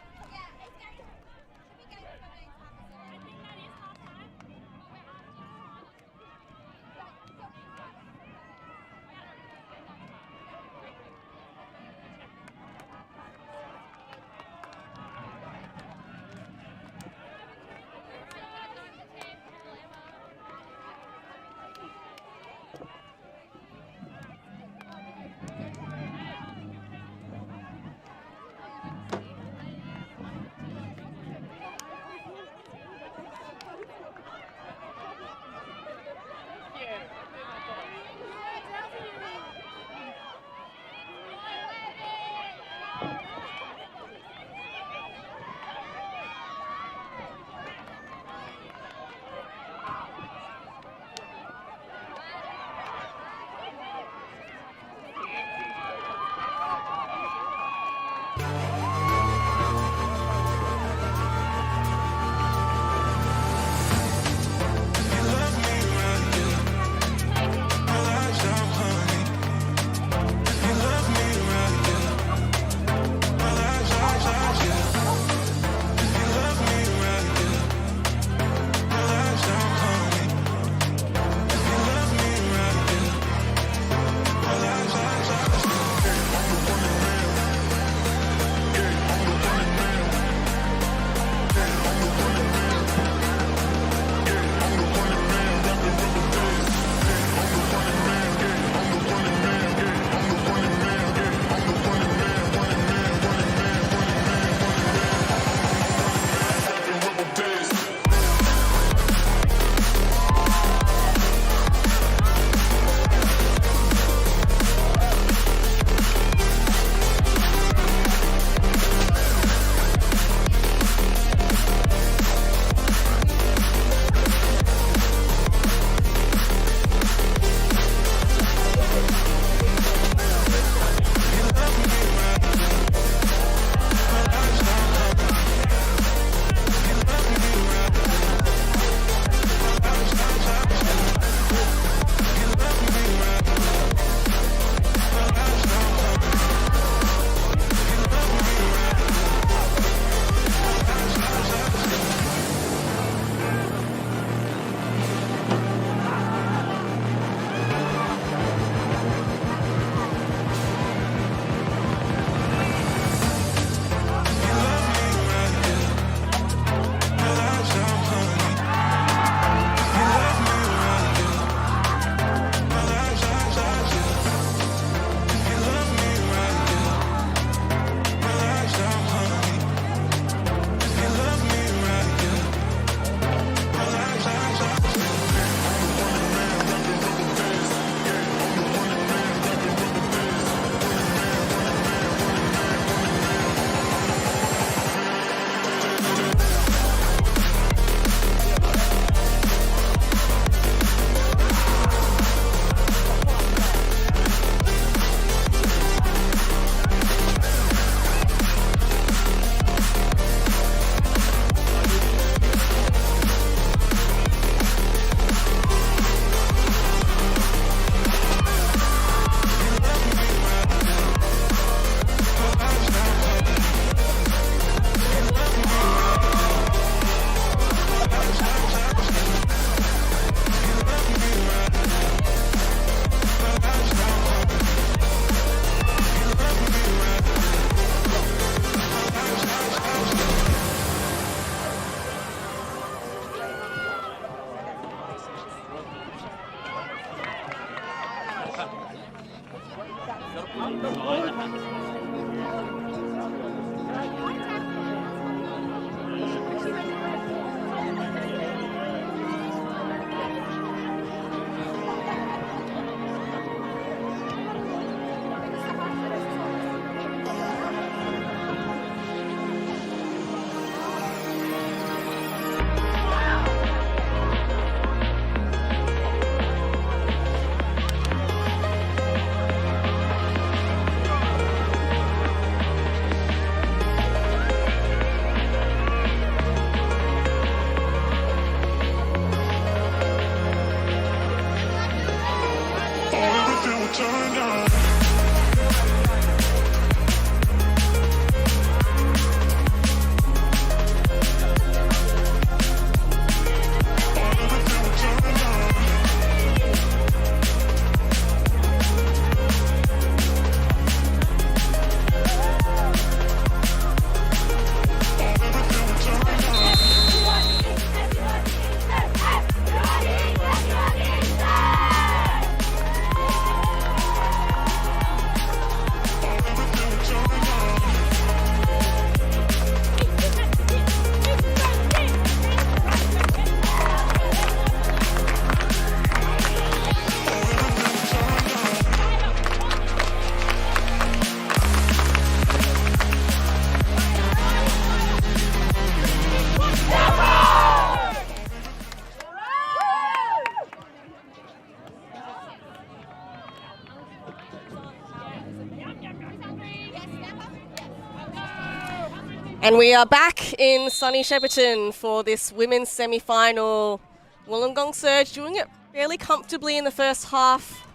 And we are back in sunny Shepparton for this women's semi-final. Wollongong Surge doing it fairly comfortably in the first half,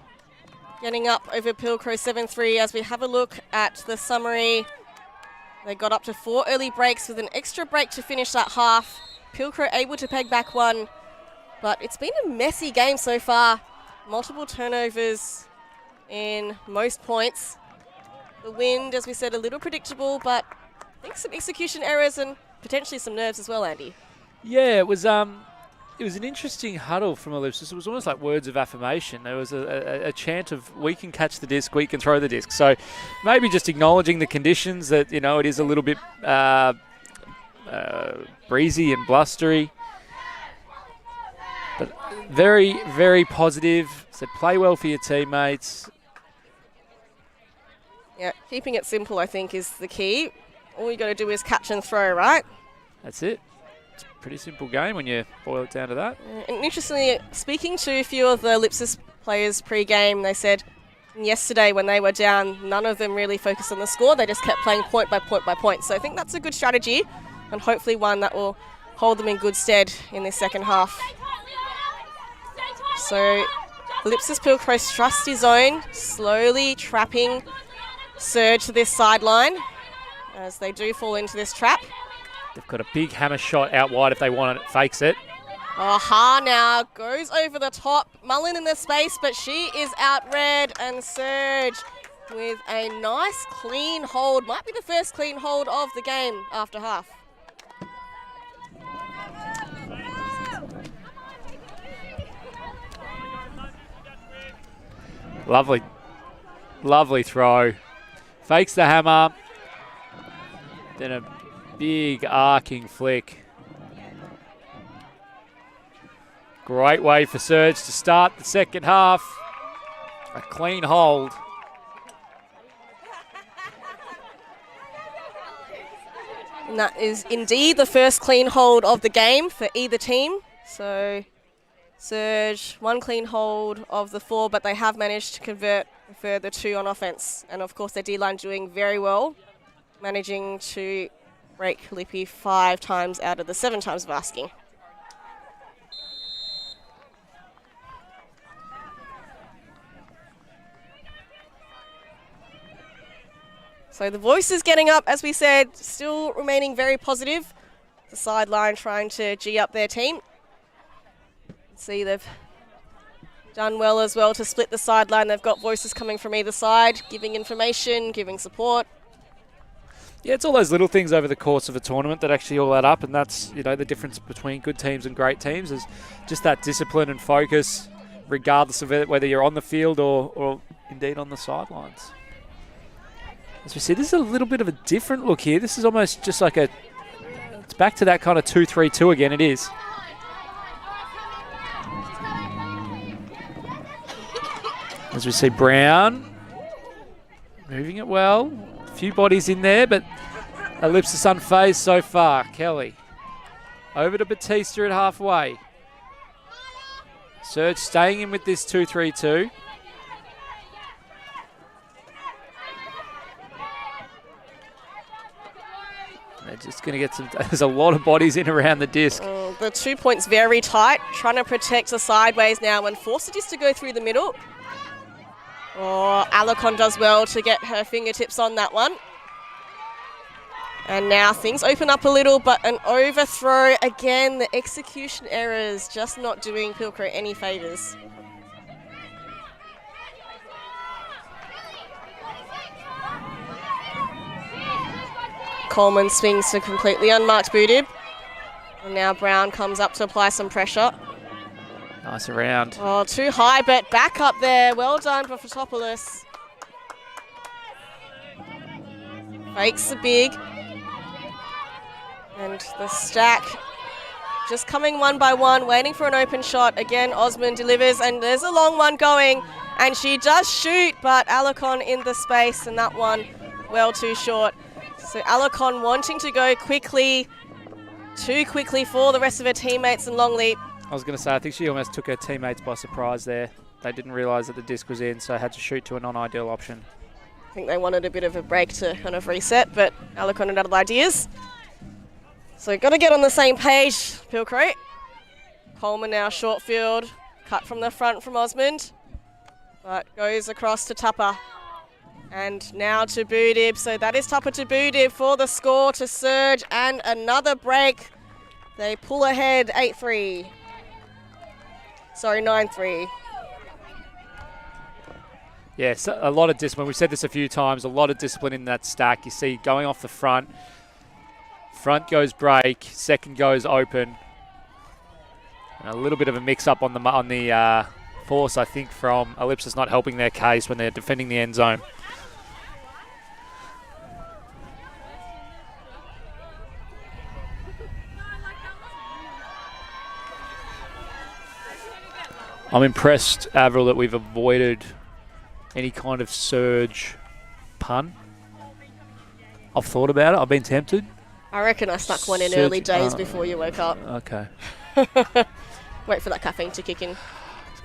getting up over Pilcrow 7-3. As we have a look at the summary, they got up to 4 early breaks with an extra break to finish that half. Pilcrow able to peg back one, but it's been a messy game so far. Multiple turnovers in most points. The wind, as we said, a little predictable, but I think some execution errors and potentially some nerves as well, Andy. Yeah, it was an interesting huddle from Ellipsis. It was almost like words of affirmation. There was a chant of, we can catch the disc, we can throw the disc. So maybe just acknowledging the conditions that, you know, it is a little bit breezy and blustery. But very, very positive. So play well for your teammates. Yeah, keeping it simple, I think, is the key. All you got to do is catch and throw, right? That's it. It's a pretty simple game when you boil it down to that. And interestingly, speaking to a few of the Ellipsis players pre-game, they said yesterday when they were down, none of them really focused on the score. They just kept playing point by point by point. So I think that's a good strategy and hopefully one that will hold them in good stead in this second half. So Ellipsis Pilcrow's trusty zone, slowly trapping Surge to this sideline as they do fall into this trap. They've got a big hammer shot out wide if they want it. Fakes it. Aha now goes over the top. Mullen in the space, but she is out red, and Surge with a nice clean hold. Might be the first clean hold of the game after half. Lovely. Lovely throw. Fakes the hammer. Then a big arcing flick. Great way for Surge to start the second half. A clean hold. And that is indeed the first clean hold of the game for either team. So Surge, one clean hold of the 4, but they have managed to convert a further 2 on offense. And of course their D-line doing very well, managing to break Lippy 5 times out of the 7 times of asking. So the voices getting up, as we said, still remaining very positive. The sideline trying to G up their team. See, they've done well as well to split the sideline. They've got voices coming from either side, giving information, giving support. Yeah, it's all those little things over the course of a tournament that actually all add up, and that's, you know, the difference between good teams and great teams is just that discipline and focus, regardless of whether you're on the field or indeed on the sidelines. As we see, this is a little bit of a different look here. This is almost just like it's back to that kind of 2-3-2 again, it is. As we see Brown moving it well. A few bodies in there, but Ellipsis unfazed so far. Kelly over to Batista at halfway. Surge staying in with this 2-3-2. They're just going to get some... There's a lot of bodies in around the disc. The 2 points very tight, trying to protect the sideways now and force it just to go through the middle. Oh, Alarcon does well to get her fingertips on that one. And now things open up a little, but an overthrow. Again, the execution errors just not doing Pilcrow any favours. Coleman swings to completely unmarked Bootib. And now Brown comes up to apply some pressure. Nice around. Oh, too high, but back up there. Well done for Fotopoulos. Fakes the big. And the stack just coming one by one, waiting for an open shot. Again, Osmond delivers, and there's a long one going. And she does shoot, but Alarcon in the space, and that one well too short. So Alarcon wanting to go quickly, too quickly for the rest of her teammates in long leap. I was going to say, I think she almost took her teammates by surprise there. They didn't realise that the disc was in, so had to shoot to a non-ideal option. I think they wanted a bit of a break to kind of reset, but Alarcon had other ideas. So got to get on the same page, Pilcrow. Coleman now short field, cut from the front from Osmond, but goes across to Tupper. And now to Bootib, so that is Tupper to Bootib for the score to Surge, and another break. They pull ahead 8-3. Sorry, 9-3. Yes, a lot of discipline. We've said this a few times, a lot of discipline in that stack. You see going off the front. Front goes break, second goes open. And a little bit of a mix-up on the force, I think, from Ellipsis not helping their case when they're defending the end zone. I'm impressed, Avril, that we've avoided any kind of surge pun. I've thought about it. I've been tempted. I reckon I stuck one in early days before you woke up. Okay. Wait for that caffeine to kick in.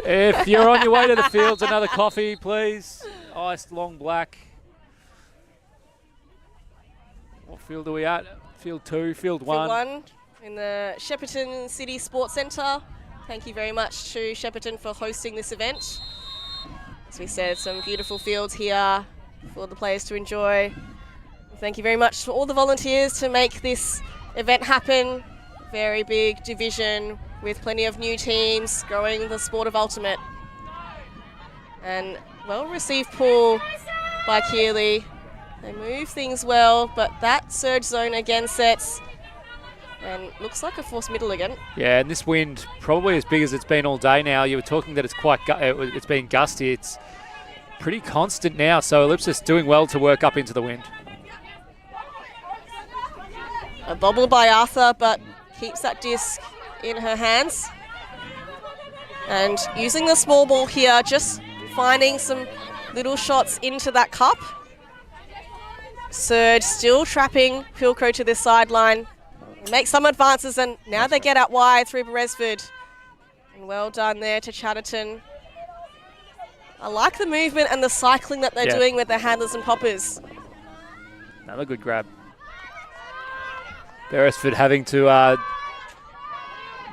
If you're on your way to the fields, another coffee, please. Iced long black. What field are we at? Field 2, field 1. Field 1 in the Shepparton City Sports Centre. Thank you very much to Shepparton for hosting this event. As we said, some beautiful fields here for the players to enjoy. Thank you very much to all the volunteers to make this event happen. Very big division with plenty of new teams growing the sport of ultimate. And well-received pull by Keeley. They move things well, but that surge zone again sets. And looks like a forced middle again. Yeah, and this wind probably as big as it's been all day now. You were talking that it's been gusty. It's pretty constant now, so Ellipsis doing well to work up into the wind. A bobble by Arthur, but keeps that disc in her hands. And using the small ball here, just finding some little shots into that cup. Surge still trapping Pilcrow to this sideline. Make some advances, and now they get out wide through Beresford. And well done there to Chatterton. I like the movement and the cycling that they're doing with their handlers and poppers. Another good grab. Beresford having to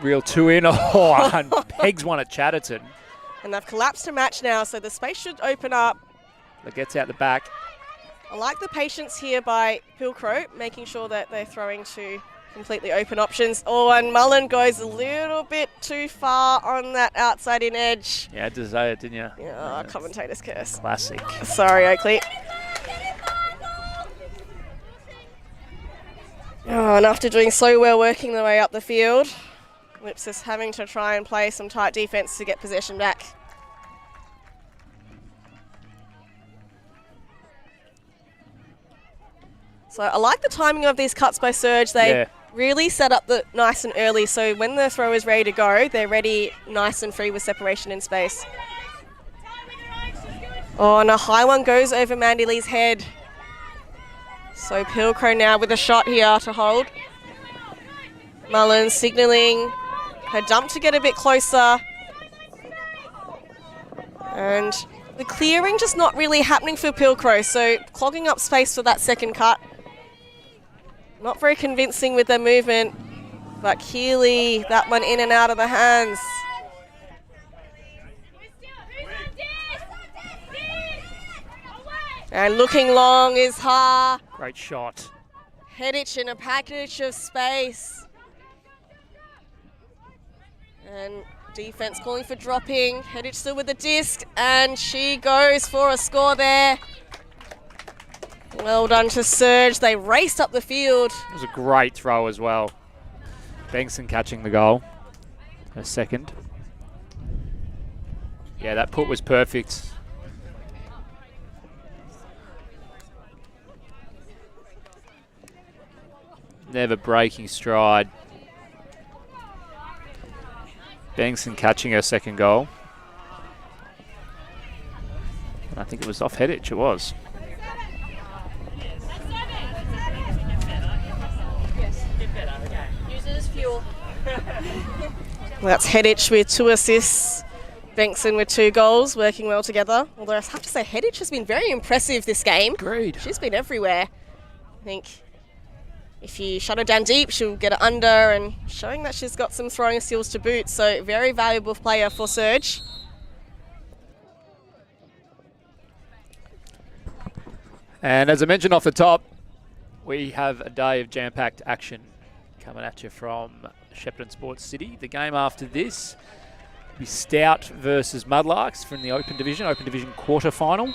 reel 2 in. Oh, and pegs one at Chatterton. And they've collapsed to match now, so the space should open up. That gets out the back. I like the patience here by Pilcrow, making sure that they're throwing to completely open options. Oh, and Mullen goes a little bit too far on that outside in edge. Yeah, I had to say it, didn't you? Yeah, commentator's curse. Classic. Sorry, Oakley. Oh, and after doing so well working their way up the field, Ellipsis having to try and play some tight defence to get possession back. So I like the timing of these cuts by Serge. They really set up the nice and early, so when the throw is ready to go, they're ready nice and free with separation in space. Oh, and a high one goes over Mandy Lee's head. So Pilcrow now with a shot here to hold. Mullins signalling her dump to get a bit closer. And the clearing just not really happening for Pilcrow, so clogging up space for that second cut. Not very convincing with their movement, but Keeley, that one in and out of the hands. And looking long is Ha. Great shot. Hedich in a package of space. And defense calling for dropping. Hedich still with the disc, and she goes for a score there. Well done to Serge. They raced up the field. It was a great throw as well. Bengtson catching the goal. A second. Yeah, that put was perfect. Never breaking stride. Bengtson catching her second goal. And I think it was off Hedich, it was. Well, that's Hedich with 2 assists. Bengtson with 2 goals, working well together. Although I have to say, Hedich has been very impressive this game. Agreed. She's been everywhere. I think if you shut her down deep, she'll get it under, and showing that she's got some throwing skills to boot. So very valuable player for Serge. And as I mentioned off the top, we have a day of jam-packed action coming at you from Shepparton Sports City. The game after this will be Stout versus Mudlarks from the Open Division quarter-final.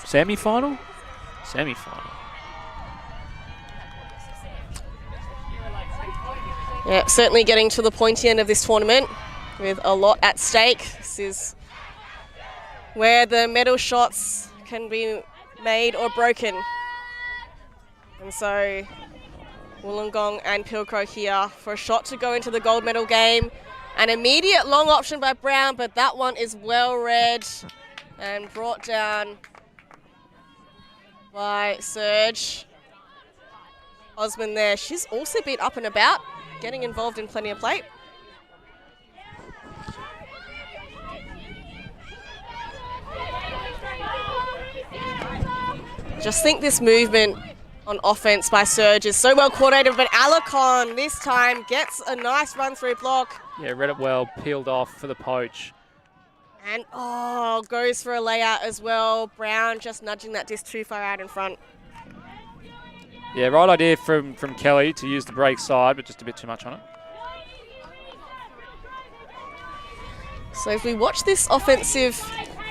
Semi-final? Semi-final. Yeah, certainly getting to the pointy end of this tournament with a lot at stake. This is where the medal shots can be made or broken. And so Wollongong and Pilcrow here for a shot to go into the gold medal game. An immediate long option by Brown, but that one is well read and brought down by Serge. Osmond there, she's also been up and about, getting involved in plenty of play. Just think this movement on offense by Serge is so well coordinated, but Alarcon this time gets a nice run through block. Yeah, read it well, peeled off for the poach. And goes for a layout as well. Brown just nudging that disc too far out in front. Yeah, right idea from Kelly to use the break side, but just a bit too much on it. So if we watch this offensive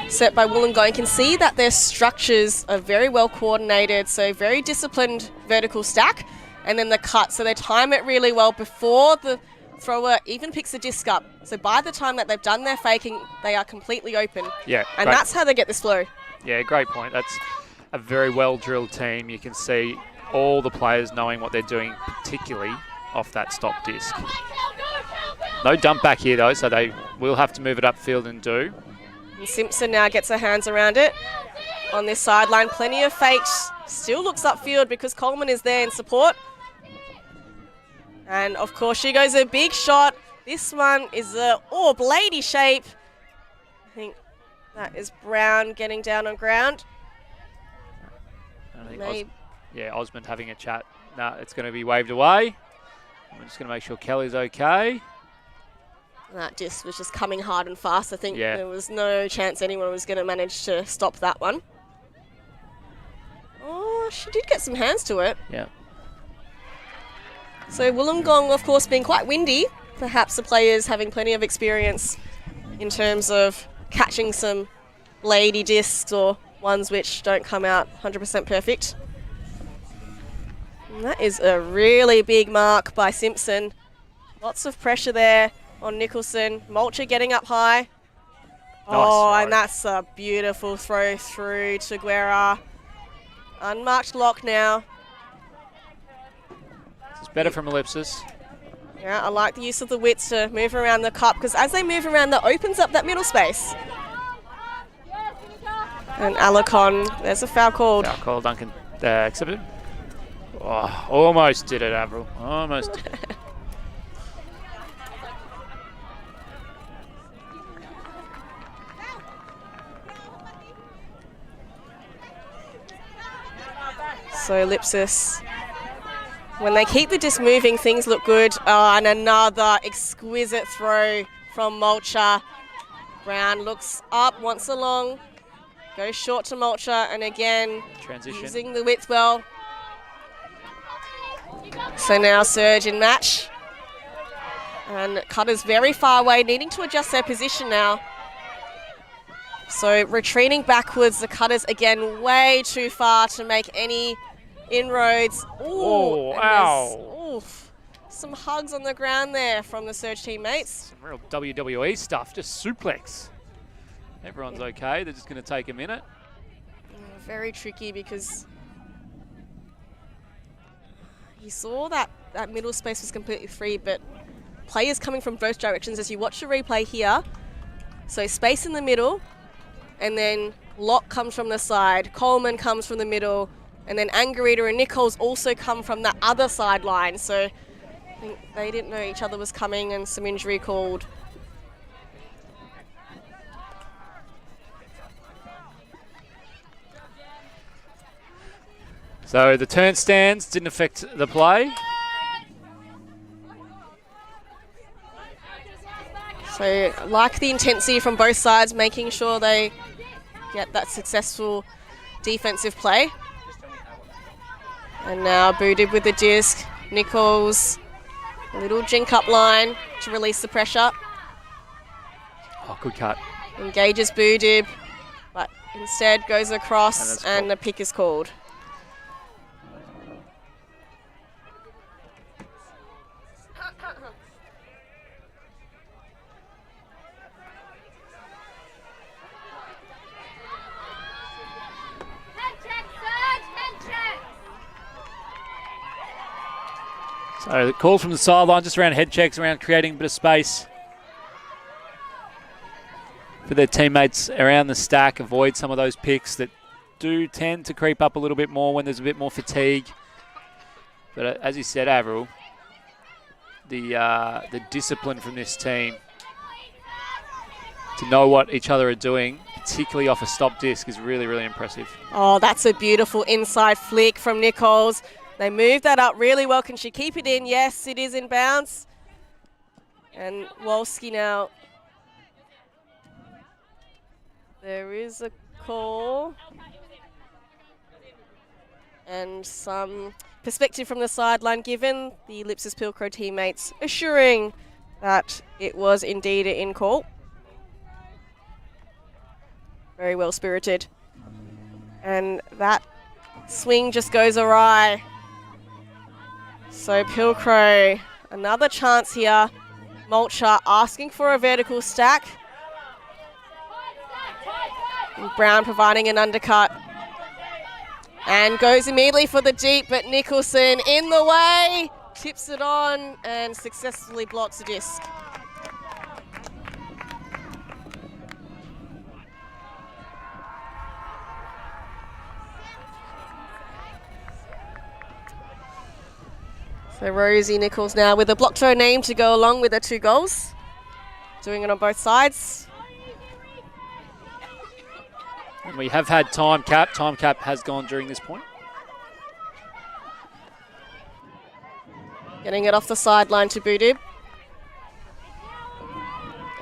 set by Wollongong, you can see that their structures are very well coordinated, so very disciplined vertical stack, and then the cut, so they time it really well before the thrower even picks the disc up. So by the time that they've done their faking, they are completely open. Yeah, and that's how they get this flow. Yeah, great point. That's a very well-drilled team. You can see all the players knowing what they're doing, particularly off that stop disc. No dump back here, though, so they will have to move it upfield and do. And Simpson now gets her hands around it on this sideline. Plenty of fakes. Still looks upfield because Coleman is there in support. And, of course, she goes a big shot. This one is a bladey shape. I think that is Brown getting down on ground. I think Osmond having a chat. No, it's going to be waved away. I'm just going to make sure Kelly's okay. That disc was just coming hard and fast. I think there was no chance anyone was going to manage to stop that one. Oh, she did get some hands to it. Yeah. So Wollongong, of course, being quite windy. Perhaps the players having plenty of experience in terms of catching some bladey discs or ones which don't come out 100% perfect. And that is a really big mark by Simpson. Lots of pressure there on Nicholson. Mulcher getting up high. Nice And that's a beautiful throw through to Guerra. Unmarked lock now. Better from Ellipsis. Yeah, I like the use of the widths to move around the cup, because as they move around, that opens up that middle space. And Alicon, there's a foul called. Foul call, Duncan accepted. Oh, almost did it, Avril. Almost did it. So Ellipsis, when they keep the disc moving, things look good. And another exquisite throw from Mulcher. Brown looks up, wants a long, goes short to Mulcher, and again, transition. Using the width well. So now Surge in match. And Cutter's very far away, needing to adjust their position now. So retreating backwards, the Cutters again way too far to make any inroads. Ooh, ow. Some hugs on the ground there from the Surge teammates. Some real WWE stuff, just suplex. Everyone's okay, they're just going to take a minute. Very tricky, because you saw that middle space was completely free, but players coming from both directions as you watch the replay here. So space in the middle, and then Locke comes from the side, Coleman comes from the middle, and then Angarita and Nichols also come from that other sideline. So I think they didn't know each other was coming, and some injury called. So the turn stands didn't affect the play. So like the intensity from both sides, making sure they get that successful defensive play. And now Boudib with the disc. Nichols, a little jink up line to release the pressure. Oh, good cut. Engages Boudib, but instead goes across, and the pick is called. So the call from the sideline, just around head checks, around creating a bit of space for their teammates around the stack. Avoid some of those picks that do tend to creep up a little bit more when there's a bit more fatigue. But as you said, Avril, the discipline from this team to know what each other are doing, particularly off a stop disc, is really, really impressive. Oh, that's a beautiful inside flick from Nichols. They moved that up really well. Can she keep it in? Yes, it is in bounds. And Wolski now. There is a call. And some perspective from the sideline given. The Ellipsis Pilcrow teammates assuring that it was indeed an in call. Very well spirited. And that swing just goes awry. So Pilcrow, another chance here. Mulcher asking for a vertical stack. And Brown providing an undercut. And goes immediately for the deep, but Nicholson in the way. Tips it on and successfully blocks the disc. So Rosie Nichols now with a blocked her name to go along with her 2 goals. Doing it on both sides. And we have had time cap. Time cap has gone during this point. Getting it off the sideline to Boudib.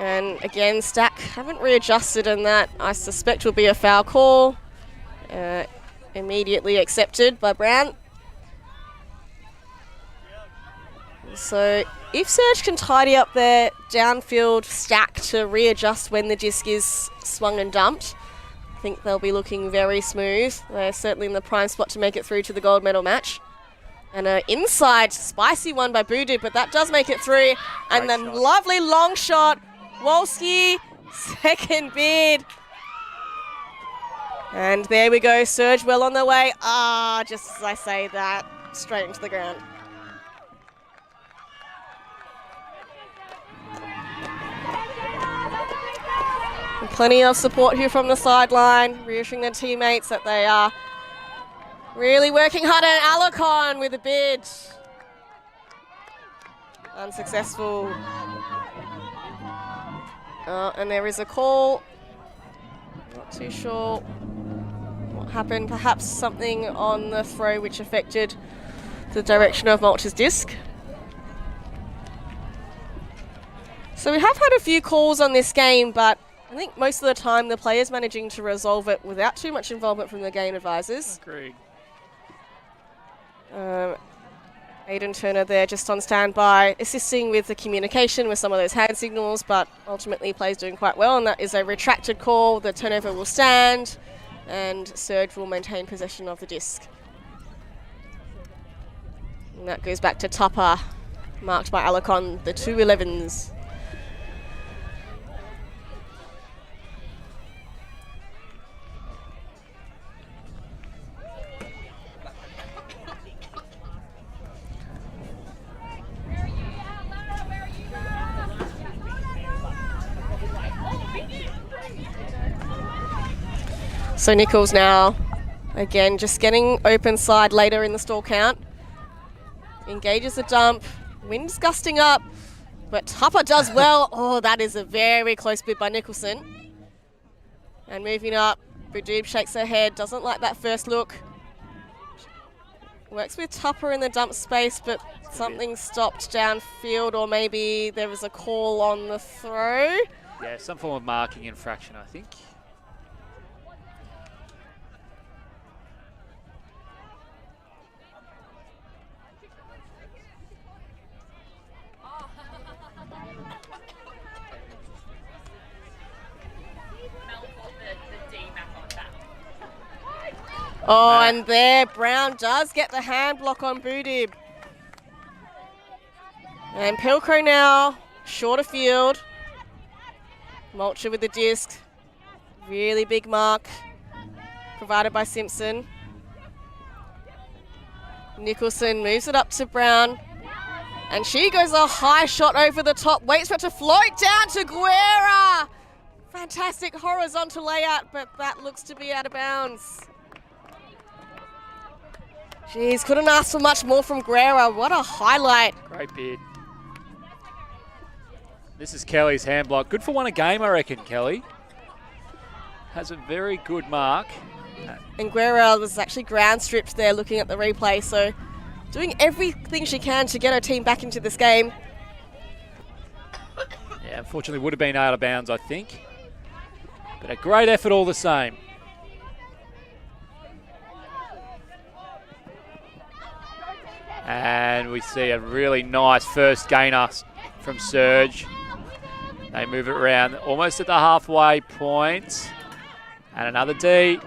And again, Stack haven't readjusted, and that I suspect will be a foul call. Immediately accepted by Brown. So if Surge can tidy up their downfield stack to readjust when the disc is swung and dumped, I think they'll be looking very smooth. They're certainly in the prime spot to make it through to the gold medal match. And an inside spicy one by Boudib, but that does make it through. And then lovely long shot. Wolski, second bid. And there we go, Surge well on their way. Just as I say that, straight into the ground. Plenty of support here from the sideline, reassuring their teammates that they are really working hard. And Alarcon with a bid. Unsuccessful. And there is a call. Not too sure what happened. Perhaps something on the throw which affected the direction of Mulch's disc. So we have had a few calls on this game, but I think most of the time the players managing to resolve it without too much involvement from the game advisors. Agreed. Aidan Turner there just on standby, assisting with the communication with some of those hand signals, but ultimately players doing quite well, and that is a retracted call. The turnover will stand, and Surge will maintain possession of the disc. And that goes back to Tupper, marked by Alarcon, the 2-11s. So Nichols now, again, just getting open side later in the stall count. Engages the dump, wind's gusting up, but Tupper does well. Oh, that is a very close bid by Nicholson. And moving up, Budoob shakes her head, doesn't like that first look. Works with Tupper in the dump space, but something stopped downfield, or maybe there was a call on the throw. Yeah, some form of marking infraction, I think. Oh, and there, Brown does get the hand block on Budoob. And Pilcrow now, shorter field. Mulcher with the disc. Really big mark, provided by Simpson. Nicholson moves it up to Brown. And she goes a high shot over the top, waits for it to float down to Guerra. Fantastic horizontal layout, but that looks to be out of bounds. Jeez, couldn't ask for much more from Guerra. What a highlight. Great bid. This is Kelly's hand block. Good for one a game, I reckon, Kelly. Has a very good mark. And Guerra was actually ground stripped there looking at the replay, so doing everything she can to get her team back into this game. Yeah, unfortunately would have been out of bounds, I think. But a great effort all the same. And we see a really nice first gainer from Surge. They move it around almost at the halfway point. And another D.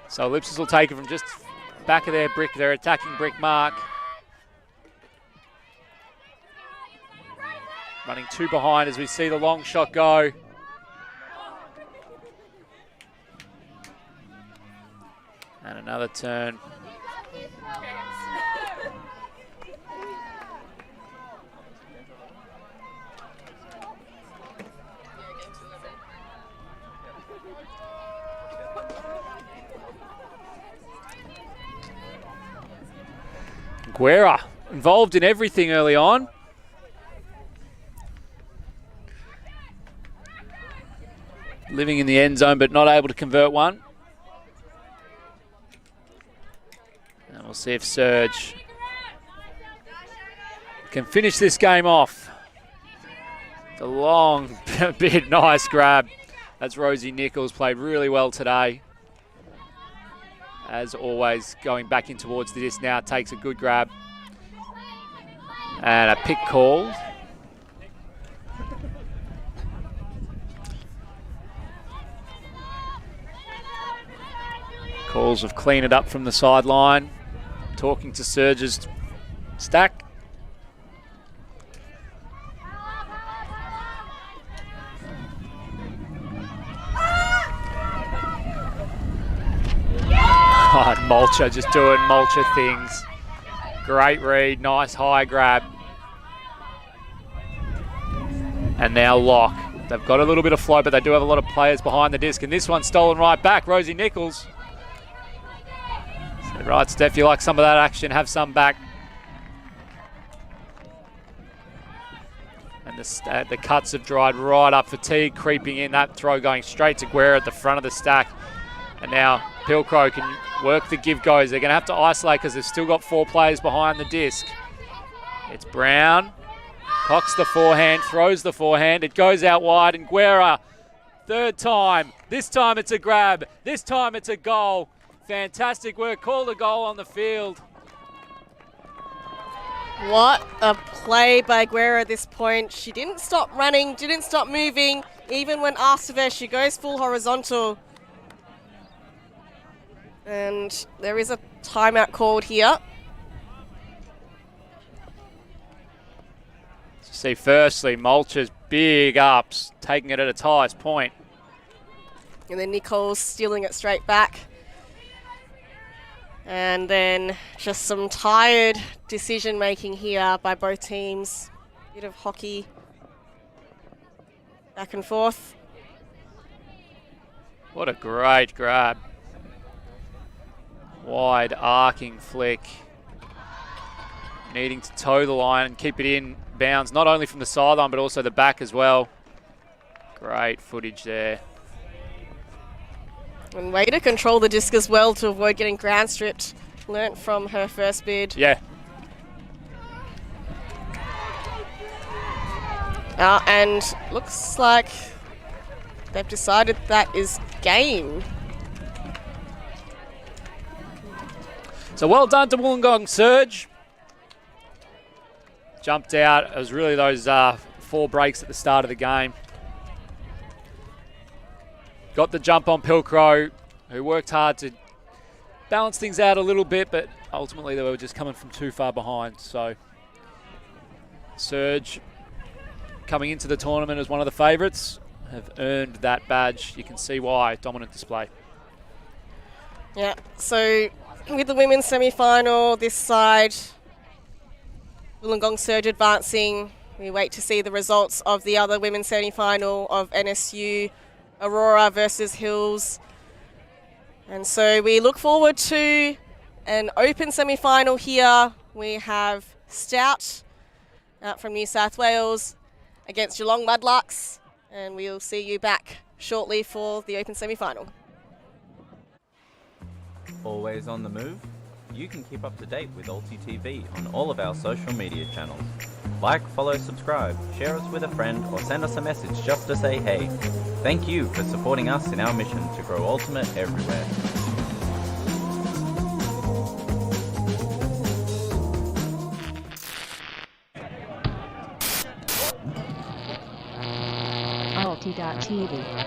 So Ellipsis will take it from just back of their brick, their attacking brick mark. Running two behind as we see the long shot go. And another turn. Guerra involved in everything early on. Living in the end zone but not able to convert one. And we'll see if Surge can finish this game off. The long bit, nice grab. That's Rosie Nichols, played really well today. As always, going back in towards the disc now, takes a good grab. And a pick called. Calls have cleaned it up from the sideline. Talking to Surge's stack. Oh, Mulcher just doing Mulcher things. Great read, nice high grab. And now Locke They've got a little bit of flow, but they do have a lot of players behind the disc. And this one's stolen right back. Rosie Nichols. So, right, Steph, you like some of that action, have some back. And the cuts have dried right up. Fatigue creeping in. That throw going straight to Guerra at the front of the stack. And now Pilcrow can work the give-goes. They're going to have to isolate because they've still got 4 players behind the disc. It's Brown. Cocks the forehand, throws the forehand. It goes out wide, and Guerra, third time. This time it's a grab. This time it's a goal. Fantastic work. Called a goal on the field. What a play by Guerra at this point. She didn't stop running, didn't stop moving. Even when asked of her, she goes full horizontal. And there is a timeout called here. See, firstly, Mulcher's big ups, taking it at its highest point. And then Nichols stealing it straight back. And then just some tired decision making here by both teams. Bit of hockey back and forth. What a great grab. Wide arcing flick. Needing to toe the line and keep it in bounds, not only from the sideline but also the back as well. Great footage there. And way to control the disc as well to avoid getting ground stripped. Learnt from her first bid. Yeah. And looks like they've decided that is game. So well done to Wollongong Surge. Jumped out. It was really those 4 breaks at the start of the game. Got the jump on Pilcrow, who worked hard to balance things out a little bit, but ultimately they were just coming from too far behind. So Surge, coming into the tournament as one of the favourites, have earned that badge. You can see why. Dominant display. Yeah, so with the women's semi-final this side, Wollongong Surge advancing. We wait to see the results of the other women's semi-final of NSU Aurora versus Hills. And so we look forward to an open semi-final here. We have Stout out from New South Wales against Geelong Mudlarks. And we'll see you back shortly for the open semi-final. Always on the move? You can keep up to date with ULTI.TV on all of our social media channels. Like, follow, subscribe, share us with a friend, or send us a message just to say hey. Thank you for supporting us in our mission to grow Ultimate everywhere. ULTI.TV